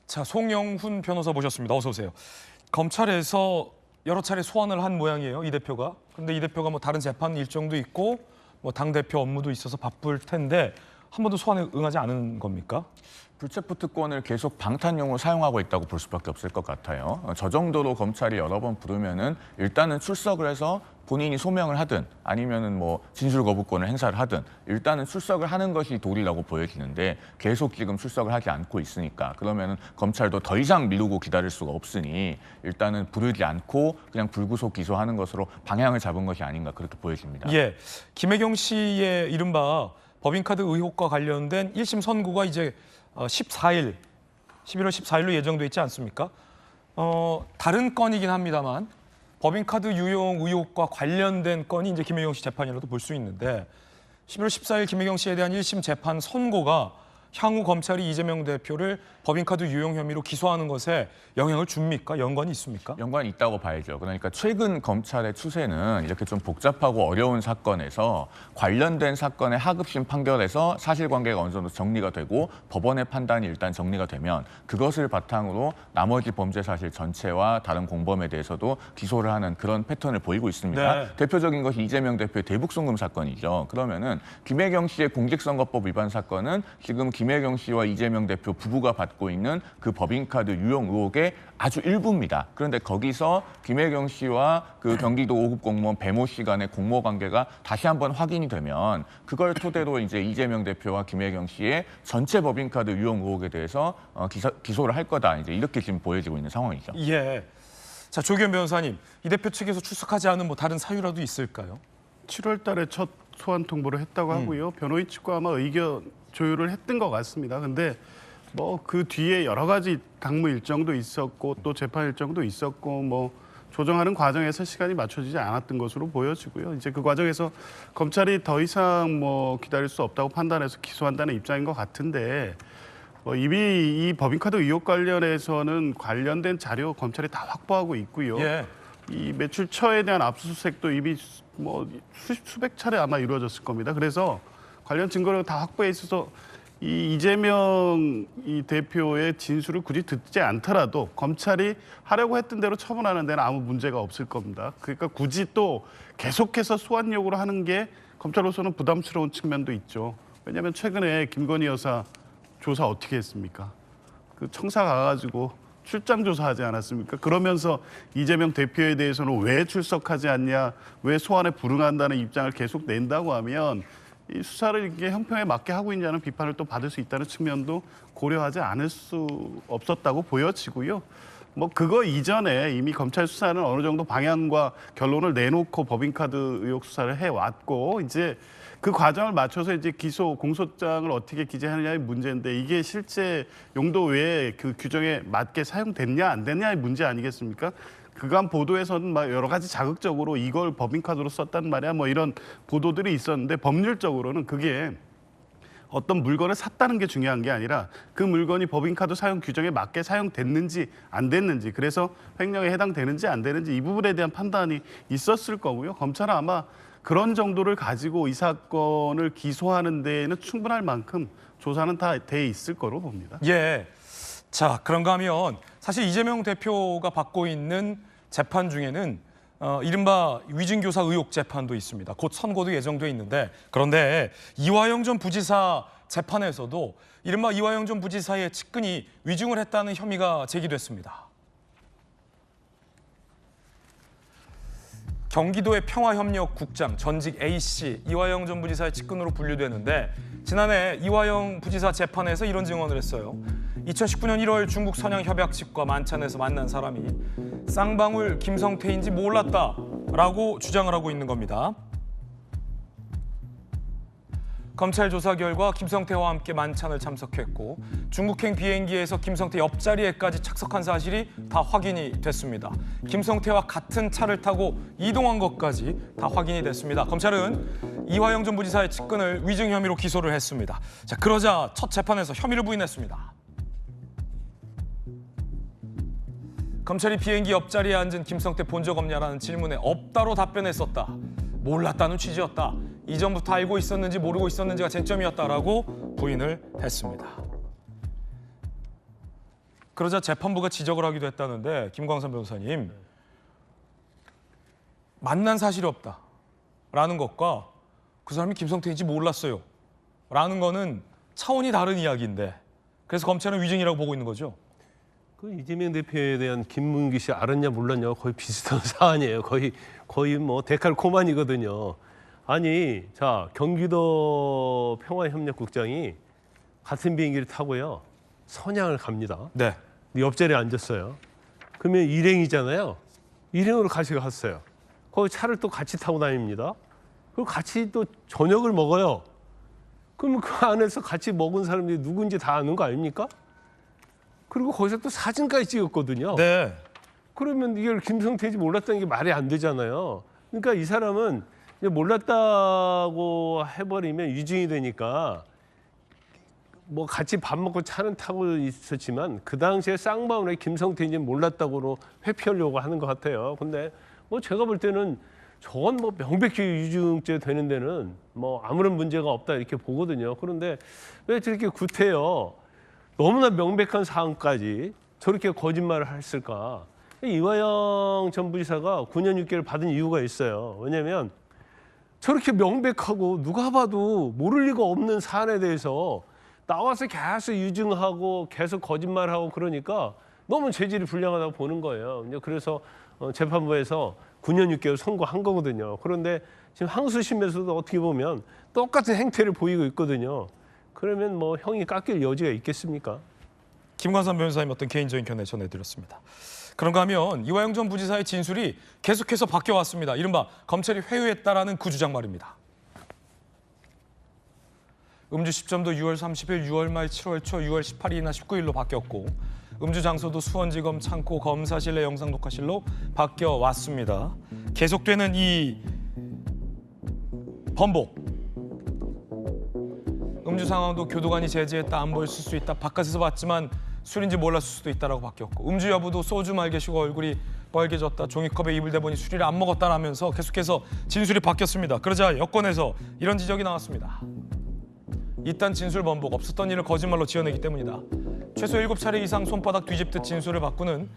Speaker 1: 자, 송영훈 변호사 모셨습니다. 어서 오세요. 검찰에서 여러 차례 소환을 한 모양이에요, 이 대표가. 그런데 이 대표가 뭐 다른 재판 일정도 있고 뭐 당대표 업무도 있어서 바쁠 텐데 한 번도 소환에 응하지 않은 겁니까?
Speaker 23: 불체포 특권을 계속 방탄용으로 사용하고 있다고 볼 수밖에 없을 것 같아요. 저 정도로 검찰이 여러 번 부르면은 일단은 출석을 해서 본인이 소명을 하든 아니면은 뭐 진술 거부권을 행사를 하든 일단은 출석을 하는 것이 도리라고 보여지는데 계속 지금 출석을 하지 않고 있으니까 그러면은 검찰도 더 이상 미루고 기다릴 수가 없으니 일단은 부르지 않고 그냥 불구속 기소하는 것으로 방향을 잡은 것이 아닌가 그렇게 보여집니다.
Speaker 1: 예, 김혜경 씨의 이른바 법인카드 의혹과 관련된 1심 선고가 이제 11월 14일로 예정돼 있지 않습니까? 다른 건이긴 합니다만 법인카드 유용 의혹과 관련된 건이 이제 김혜경 씨 재판이라도 볼 수 있는데 11월 14일 김혜경 씨에 대한 1심 재판 선고가 향후 검찰이 이재명 대표를 법인카드 유용 혐의로 기소하는 것에 영향을 줍니까? 연관이 있습니까?
Speaker 23: 연관이 있다고 봐야죠. 그러니까 최근 검찰의 추세는 이렇게 좀 복잡하고 어려운 사건에서 관련된 사건의 하급심 판결에서 사실관계가 어느 정도 정리가 되고 법원의 판단이 일단 정리가 되면 그것을 바탕으로 나머지 범죄 사실 전체와 다른 공범에 대해서도 기소를 하는 그런 패턴을 보이고 있습니다.
Speaker 1: 네.
Speaker 23: 대표적인 것이 이재명 대표의 대북송금 사건이죠. 그러면은 김혜경 씨의 공직선거법 위반 사건은 지금 김혜경 씨와 이재명 대표 부부가 받고 있는 그 법인카드 유용 의혹의 아주 일부입니다. 그런데 거기서 김혜경 씨와 그 경기도 5급 공무원 배모 씨 간의 공모 관계가 다시 한번 확인이 되면 그걸 토대로 이제 이재명 대표와 김혜경 씨의 전체 법인카드 유용 의혹에 대해서 기소를 할 거다. 이제 이렇게 지금 보여지고 있는 상황이죠.
Speaker 1: 예. 자, 조기현 변호사님, 이 대표 측에서 출석하지 않은 뭐 다른 사유라도 있을까요?
Speaker 15: 7월 달에 첫 소환 통보를 했다고 하고요. 변호인 측과 아마 의견 조율을 했던 것 같습니다. 근데 뭐 그 뒤에 여러 가지 당무 일정도 있었고 또 재판 일정도 있었고 뭐 조정하는 과정에서 시간이 맞춰지지 않았던 것으로 보여지고요. 이제 그 과정에서 검찰이 더 이상 뭐 기다릴 수 없다고 판단해서 기소한다는 입장인 것 같은데 이미 이 법인카드 의혹 관련해서는 관련된 자료 검찰이 다 확보하고 있고요.
Speaker 1: 예.
Speaker 15: 이 매출처에 대한 압수수색도 이미 뭐 수백 차례 아마 이루어졌을 겁니다. 그래서 관련 증거를 다 확보해 있어서 이 이재명 이 대표의 진술을 굳이 듣지 않더라도 검찰이 하려고 했던 대로 처분하는 데는 아무 문제가 없을 겁니다. 그러니까 굳이 또 계속해서 소환 요구를 하는 게 검찰로서는 부담스러운 측면도 있죠. 왜냐하면 최근에 김건희 여사 조사 어떻게 했습니까? 그 청사 가가지고 출장 조사하지 않았습니까? 그러면서 이재명 대표에 대해서는 왜 출석하지 않냐, 왜 소환에 불응한다는 입장을 계속 낸다고 하면 이 수사를 이게 형평에 맞게 하고 있냐는 비판을 또 받을 수 있다는 측면도 고려하지 않을 수 없었다고 보여지고요. 뭐 그거 이전에 이미 검찰 수사는 어느 정도 방향과 결론을 내놓고 법인카드 의혹 수사를 해왔고 이제 그 과정을 맞춰서 이제 기소 공소장을 어떻게 기재하느냐의 문제인데 이게 실제 용도 외에 그 규정에 맞게 사용됐냐 안 됐냐의 문제 아니겠습니까? 그간 보도에서는 막 여러 가지 자극적으로 이걸 법인카드로 썼단 말이야 뭐 이런 보도들이 있었는데 법률적으로는 그게 어떤 물건을 샀다는 게 중요한 게 아니라 그 물건이 법인카드 사용 규정에 맞게 사용됐는지 안 됐는지 그래서 횡령에 해당되는지 안 되는지 이 부분에 대한 판단이 있었을 거고요. 검찰은 아마 그런 정도를 가지고 이 사건을 기소하는 데에는 충분할 만큼 조사는 다 돼 있을 거로 봅니다.
Speaker 1: 예. 자, 그런가 하면 사실 이재명 대표가 받고 있는 재판 중에는 이른바 위증교사 의혹 재판도 있습니다. 곧 선고도 예정돼 있는데 그런데 이화영 전 부지사 재판에서도 이른바 이화영 전 부지사의 측근이 위증을 했다는 혐의가 제기됐습니다. 경기도의 평화협력국장 전직 A씨 이화영 전 부지사의 측근으로 분류되는데 지난해 이화영 부지사 재판에서 이런 증언을 했어요. 2019년 1월 중국 선양 협약식과 만찬에서 만난 사람이 쌍방울 김성태인지 몰랐다라고 주장을 하고 있는 겁니다. 검찰 조사 결과 김성태와 함께 만찬을 참석했고 중국행 비행기에서 김성태 옆자리에까지 착석한 사실이 다 확인이 됐습니다. 김성태와 같은 차를 타고 이동한 것까지 다 확인이 됐습니다. 검찰은 이화영 전 부지사의 측근을 위증 혐의로 기소를 했습니다. 자, 그러자 첫 재판에서 혐의를 부인했습니다. 검찰이 비행기 옆자리에 앉은 김성태 본 적 없냐라는 질문에 없다로 답변했었다. 몰랐다는 취지였다. 이전부터 알고 있었는지 모르고 있었는지가 쟁점이었다라고 부인을 했습니다. 그러자 재판부가 지적을 하기도 했다는데 김광선 변호사님, 만난 사실이 없다라는 것과 그 사람이 김성태인지 몰랐어요 라는 거는 차원이 다른 이야기인데 그래서 검찰은 위증이라고 보고 있는 거죠?
Speaker 8: 그 이재명 대표에 대한 김문기 씨 알았냐 몰랐냐 거의 비슷한 사안이에요. 거의 뭐 데칼코마니거든요. 아니, 자, 경기도 평화협력국장이 같은 비행기를 타고요. 선양을 갑니다.
Speaker 1: 네.
Speaker 8: 옆자리에 앉았어요. 그러면 일행이잖아요. 일행으로 같이 갔어요. 거기 차를 또 같이 타고 다닙니다. 그리고 같이 또 저녁을 먹어요. 그러면 그 안에서 같이 먹은 사람들이 누군지 다 아는 거 아닙니까? 그리고 거기서 또 사진까지 찍었거든요.
Speaker 1: 네.
Speaker 8: 그러면 이걸 김성태인지 몰랐다는 게 말이 안 되잖아요. 그러니까 이 사람은 이제 몰랐다고 해버리면 위증이 되니까 뭐 같이 밥 먹고 차는 타고 있었지만 그 당시에 쌍방울에 김성태인지 몰랐다고 회피하려고 하는 것 같아요. 근데 뭐 제가 볼 때는 저건 뭐 명백히 위증죄 되는 데는 뭐 아무런 문제가 없다 이렇게 보거든요. 그런데 왜 저렇게 구태여 너무나 명백한 사안까지 저렇게 거짓말을 했을까? 이화영 전 부지사가 9년 6개월 받은 이유가 있어요. 왜냐하면 저렇게 명백하고 누가 봐도 모를 리가 없는 사안에 대해서 나와서 계속 유증하고 계속 거짓말하고 그러니까 너무 재질이 불량하다고 보는 거예요. 그래서 재판부에서 9년 6개월 선고한 거거든요. 그런데 지금 항소심에서도 어떻게 보면 똑같은 행태를 보이고 있거든요. 그러면 뭐 형이 깎일 여지가 있겠습니까?
Speaker 1: 김관삼 변호사님 어떤 개인적인 견해 전해드렸습니다. 그런가 하면 이화영 전 부지사의 진술이 계속해서 바뀌어왔습니다. 이른바 검찰이 회유했다라는 그 주장 말입니다. 음주 시점도 6월 30일, 6월 말, 7월 초, 6월 18일이나 19일로 바뀌었고 음주 장소도 수원지검 창고 검사실 내 영상 녹화실로 바뀌어왔습니다. 계속되는 이 번복. 음주 상황도 교도관이 제지했다, 안 보였을 수 있다, 바깥에서 봤지만 술인지 몰랐을 수도 있다라고 바뀌었고 음주 여부도 소주 말개시고 얼굴이 빨개졌다, 종이컵에 입을 대보니 술이를 안 먹었다라면서 계속해서 진술이 바뀌었습니다. 그러자 여권에서 이런 지적이 나왔습니다. 이딴 진술 번복, 없었던 일을 거짓말로 지어내기 때문이다. 최소 7차례 이상 손바닥 뒤집듯 진술을 바꾸는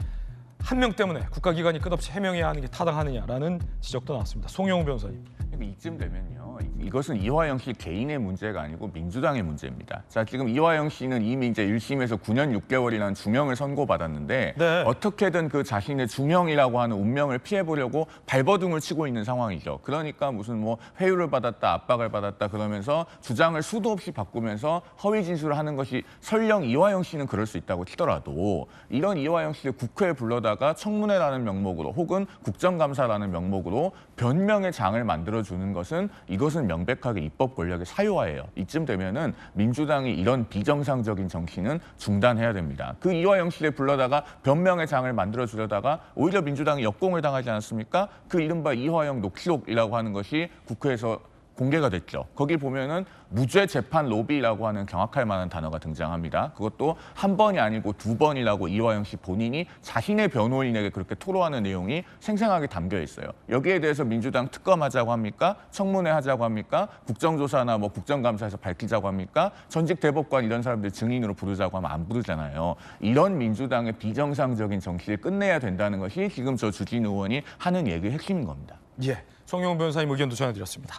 Speaker 1: 한 명 때문에 국가기관이 끝없이 해명해야 하는 게 타당하느냐라는 지적도 나왔습니다. 송영우 변호사님.
Speaker 23: 이쯤 되면요, 이것은 이화영 씨 개인의 문제가 아니고 민주당의 문제입니다. 자, 지금 이화영 씨는 이미 이제 1심에서 9년 6개월이라는 중형을 선고받았는데
Speaker 1: 네.
Speaker 23: 어떻게든 그 자신의 중형이라고 하는 운명을 피해보려고 발버둥을 치고 있는 상황이죠. 그러니까 무슨 뭐 회유를 받았다, 압박을 받았다 그러면서 주장을 수도 없이 바꾸면서 허위 진술을 하는 것이 설령 이화영 씨는 그럴 수 있다고 치더라도 이런 이화영 씨를 국회에 불러다가 청문회라는 명목으로 혹은 국정감사라는 명목으로 변명의 장을 만들어주는 것은 이것은 명백하게 입법 권력의 사유화예요. 이쯤 되면은 민주당이 이런 비정상적인 정치는 중단해야 됩니다. 그 이화영 씨를 불러다가 변명의 장을 만들어주려다가 오히려 민주당이 역공을 당하지 않았습니까? 그 이른바 이화영 녹취록이라고 하는 것이 국회에서 공개가 됐죠. 거기 보면은 무죄 재판 로비라고 하는 경악할 만한 단어가 등장합니다. 그것도 한 번이 아니고 2번이라고 이화영 씨 본인이 자신의 변호인에게 그렇게 토로하는 내용이 생생하게 담겨 있어요. 여기에 대해서 민주당 특검하자고 합니까? 청문회 하자고 합니까? 국정조사나 뭐 국정감사에서 밝히자고 합니까? 전직 대법관 이런 사람들 증인으로 부르자고 하면 안 부르잖아요. 이런 민주당의 비정상적인 정치를 끝내야 된다는 것이 지금 저 주진 의원이 하는 얘기의 핵심인 겁니다.
Speaker 1: 예, 송영우 변호사님 의견도 전해드렸습니다.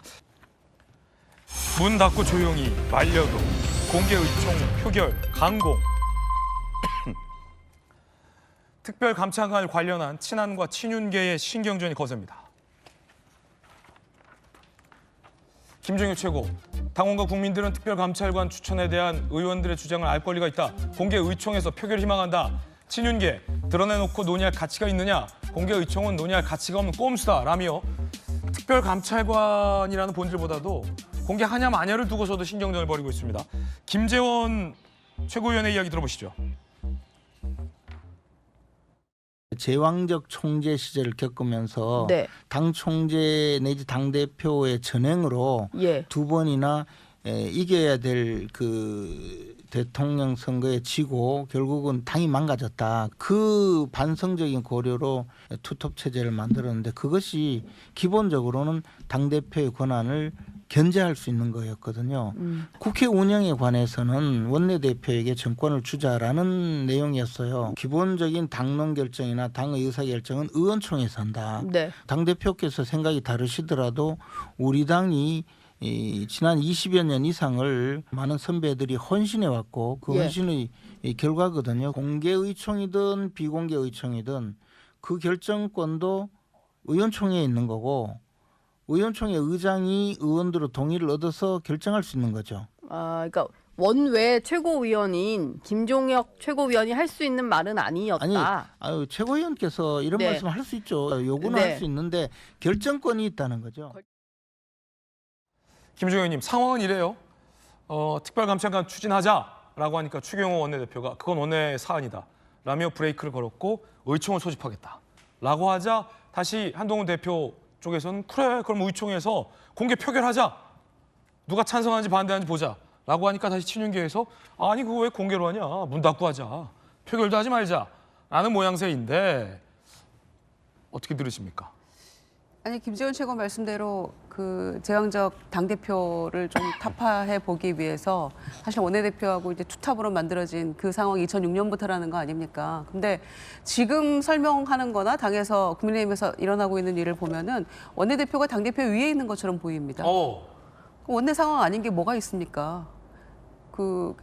Speaker 1: 문 닫고 조용히 말려도 공개 의총 표결 강공. 특별감찰관을 관련한 친한과 친윤계의 신경전이 거셉니다. 김정일 최고, 당원과 국민들은 특별감찰관 추천에 대한 의원들의 주장을 알 권리가 있다. 공개 의총에서 표결을 희망한다. 친윤계, 드러내놓고 논의할 가치가 있느냐. 공개 의총은 논의할 가치가 없는 꼼수다. 라며 특별감찰관이라는 본질보다도 공개하냐 마냐를 두고서도 신경전을 벌이고 있습니다. 김재원 최고위원의 이야기 들어보시죠.
Speaker 2: 제왕적 총재 시절을 겪으면서
Speaker 3: 네.
Speaker 2: 당 총재 내지 당 대표의 전횡으로
Speaker 3: 예.
Speaker 2: 2번이나 이겨야 될 그 대통령 선거에 지고 결국은 당이 망가졌다. 그 반성적인 고려로 투톱 체제를 만들었는데 그것이 기본적으로는 당 대표의 권한을 견제할 수 있는 거였거든요. 국회 운영에 관해서는 원내대표에게 정권을 주자라는 내용이었어요. 기본적인 당론 결정이나 당 의사 결정은 의원총회에서 한다.
Speaker 3: 네.
Speaker 2: 당대표께서 생각이 다르시더라도 우리 당이 이 지난 20여 년 이상을 많은 선배들이 헌신해 왔고 그 헌신의 이 결과거든요. 공개 의총이든 비공개 의총이든 그 결정권도 의원총회에 있는 거고 의원총회 의장이 의원들의 동의를 얻어서 결정할 수 있는 거죠.
Speaker 3: 그러니까 원외 최고위원인 김종혁 최고위원이 할 수 있는 말은 아니었다.
Speaker 2: 아니, 최고위원께서 이런 말씀을 할 수 있죠. 요구는 할 수 있는데 결정권이 있다는 거죠.
Speaker 1: 김종혁 의원님, 상황은 이래요. 특별감찰관 추진하자라고 하니까 추경호 원내대표가 그건 원내 사안이다 라며 브레이크를 걸었고 의총을 소집하겠다라고 하자 다시 한동훈 대표 쪽에서는 그래 그럼 의총에서 공개 표결하자. 누가 찬성하는지 반대하는지 보자. 라고 하니까 다시 친윤계에서 아니 그거 왜 공개로 하냐. 문 닫고 하자. 표결도 하지 말자. 라는 모양새인데 어떻게 들으십니까?
Speaker 7: 아니 김재원 최고 말씀대로 그 제왕적 당대표를 좀 타파해 보기 위해서 사실 원내대표하고 이제 투탑으로 만들어진 그 상황이 2006년부터라는 거 아닙니까? 근데 지금 설명하는 거나 당에서 국민의힘에서 일어나고 있는 일을 보면은 원내대표가 당대표 위에 있는 것처럼 보입니다. 원내 상황 아닌 게 뭐가 있습니까? 그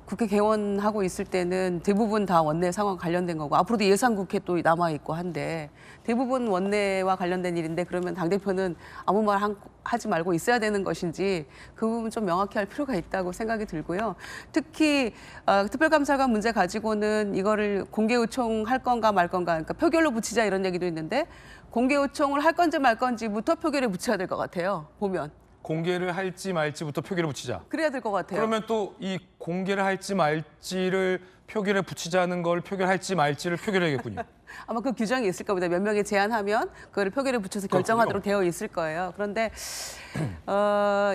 Speaker 7: 국회 개원하고 있을 때는 대부분 다 원내 상황 관련된 거고 앞으로도 예산국회 또 남아있고 한데 대부분 원내와 관련된 일인데 그러면 당대표는 아무 말 하지 말고 있어야 되는 것인지 그 부분 좀 명확히 할 필요가 있다고 생각이 들고요. 특히 특별감찰관 문제 가지고는 이거를 공개의총 할 건가 말 건가 그러니까 표결로 붙이자 이런 얘기도 있는데 공개의총을 할 건지 말 건지부터 표결에 붙여야 될 것 같아요. 보면.
Speaker 1: 공개를 할지 말지부터 표결에 붙이자.
Speaker 7: 그래야 될 것 같아요.
Speaker 1: 그러면 또 이 공개를 할지 말지를 표결에 붙이자는 걸 표결할지 말지를 표결해야겠군요.
Speaker 7: 아마 그 규정이 있을 겁니다. 몇 명이 제안하면 그거를 표결에 붙여서 결정하도록 되어 있을 거예요. 그런데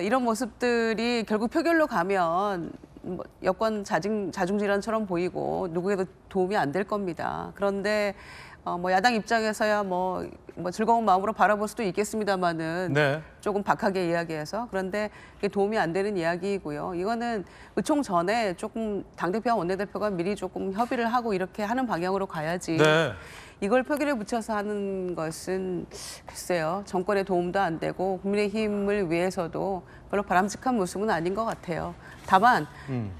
Speaker 7: 이런 모습들이 결국 표결로 가면 뭐 여권 자중질환처럼 보이고 누구에도 도움이 안 될 겁니다. 그런데 뭐 야당 입장에서야 뭐 즐거운 마음으로 바라볼 수도 있겠습니다만은 조금 박하게 이야기해서 그런데 이게 도움이 안 되는 이야기이고요. 이거는 의총 전에 조금 당대표와 원내대표가 미리 조금 협의를 하고 이렇게 하는 방향으로 가야지. 이걸 표결에 붙여서 하는 것은 글쎄요. 정권에 도움도 안 되고 국민의힘을 위해서도 별로 바람직한 모습은 아닌 것 같아요. 다만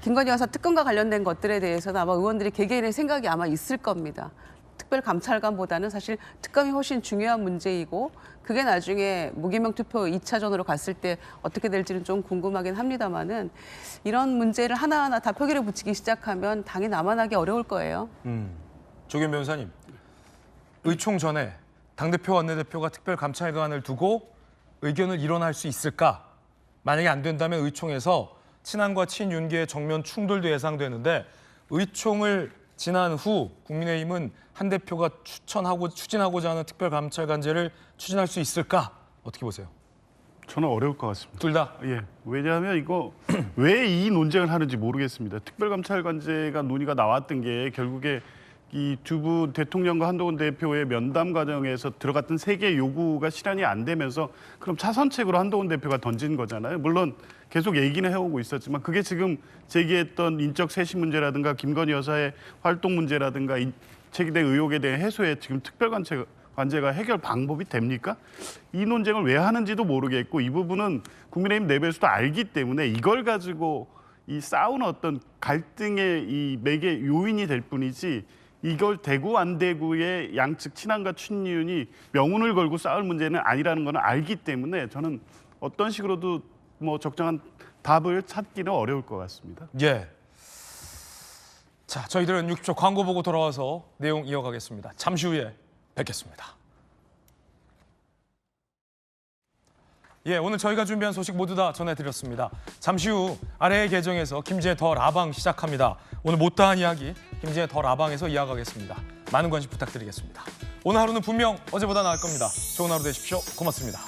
Speaker 7: 김건희 여사 특검과 관련된 것들에 대해서는 아마 의원들이 개개인의 생각이 아마 있을 겁니다. 특별감찰관보다는 사실 특검이 훨씬 중요한 문제이고 그게 나중에 무기명 투표 2차전으로 갔을 때 어떻게 될지는 좀 궁금하긴 합니다만은 이런 문제를 하나하나 다 표결에 붙이기 시작하면 당이 남아나기 어려울 거예요.
Speaker 1: 조규현 변호사님, 의총 전에 당대표 원내대표가 특별감찰관을 두고 의견을 일원할 수 있을까? 만약에 안 된다면 의총에서 친한과 친윤계의 정면 충돌도 예상되는데 의총을 지난 후 국민의힘은 한 대표가 추진하고자 하는 특별감찰관제를 추진할 수 있을까? 어떻게 보세요?
Speaker 15: 저는 어려울 것 같습니다.
Speaker 1: 둘 다?
Speaker 15: 예. 왜냐하면 이거 왜 이 논쟁을 하는지 모르겠습니다. 특별감찰관제가 논의가 나왔던 게 결국에 이 두부 대통령과 한동훈 대표의 면담 과정에서 들어갔던 3개의 요구가 실현이 안 되면서 그럼 차선책으로 한동훈 대표가 던진 거잖아요. 물론 계속 얘기는 해오고 있었지만 그게 지금 제기했던 인적 쇄신 문제라든가 김건희 여사의 활동 문제라든가 제기된 의혹에 대한 해소에 지금 특별관제가 해결 방법이 됩니까? 이 논쟁을 왜 하는지도 모르겠고 이 부분은 국민의힘 내부에서도 알기 때문에 이걸 가지고 이 싸우는 어떤 갈등의 이 매개 요인이 될 뿐이지 이걸 대구 안 대구의 양측 친한과 친윤이 명운을 걸고 싸울 문제는 아니라는 건 알기 때문에 저는 어떤 식으로도 뭐 적정한 답을 찾기는 어려울 것 같습니다.
Speaker 1: 예. 자, 저희들은 60초 광고 보고 돌아와서 내용 이어가겠습니다. 잠시 후에 뵙겠습니다. 예, 오늘 저희가 준비한 소식 모두 다 전해드렸습니다. 잠시 후 아래의 계정에서 김진의 더 라방 시작합니다. 오늘 못다한 이야기 김진의 더 라방에서 이어가겠습니다. 많은 관심 부탁드리겠습니다. 오늘 하루는 분명 어제보다 나을 겁니다. 좋은 하루 되십시오. 고맙습니다.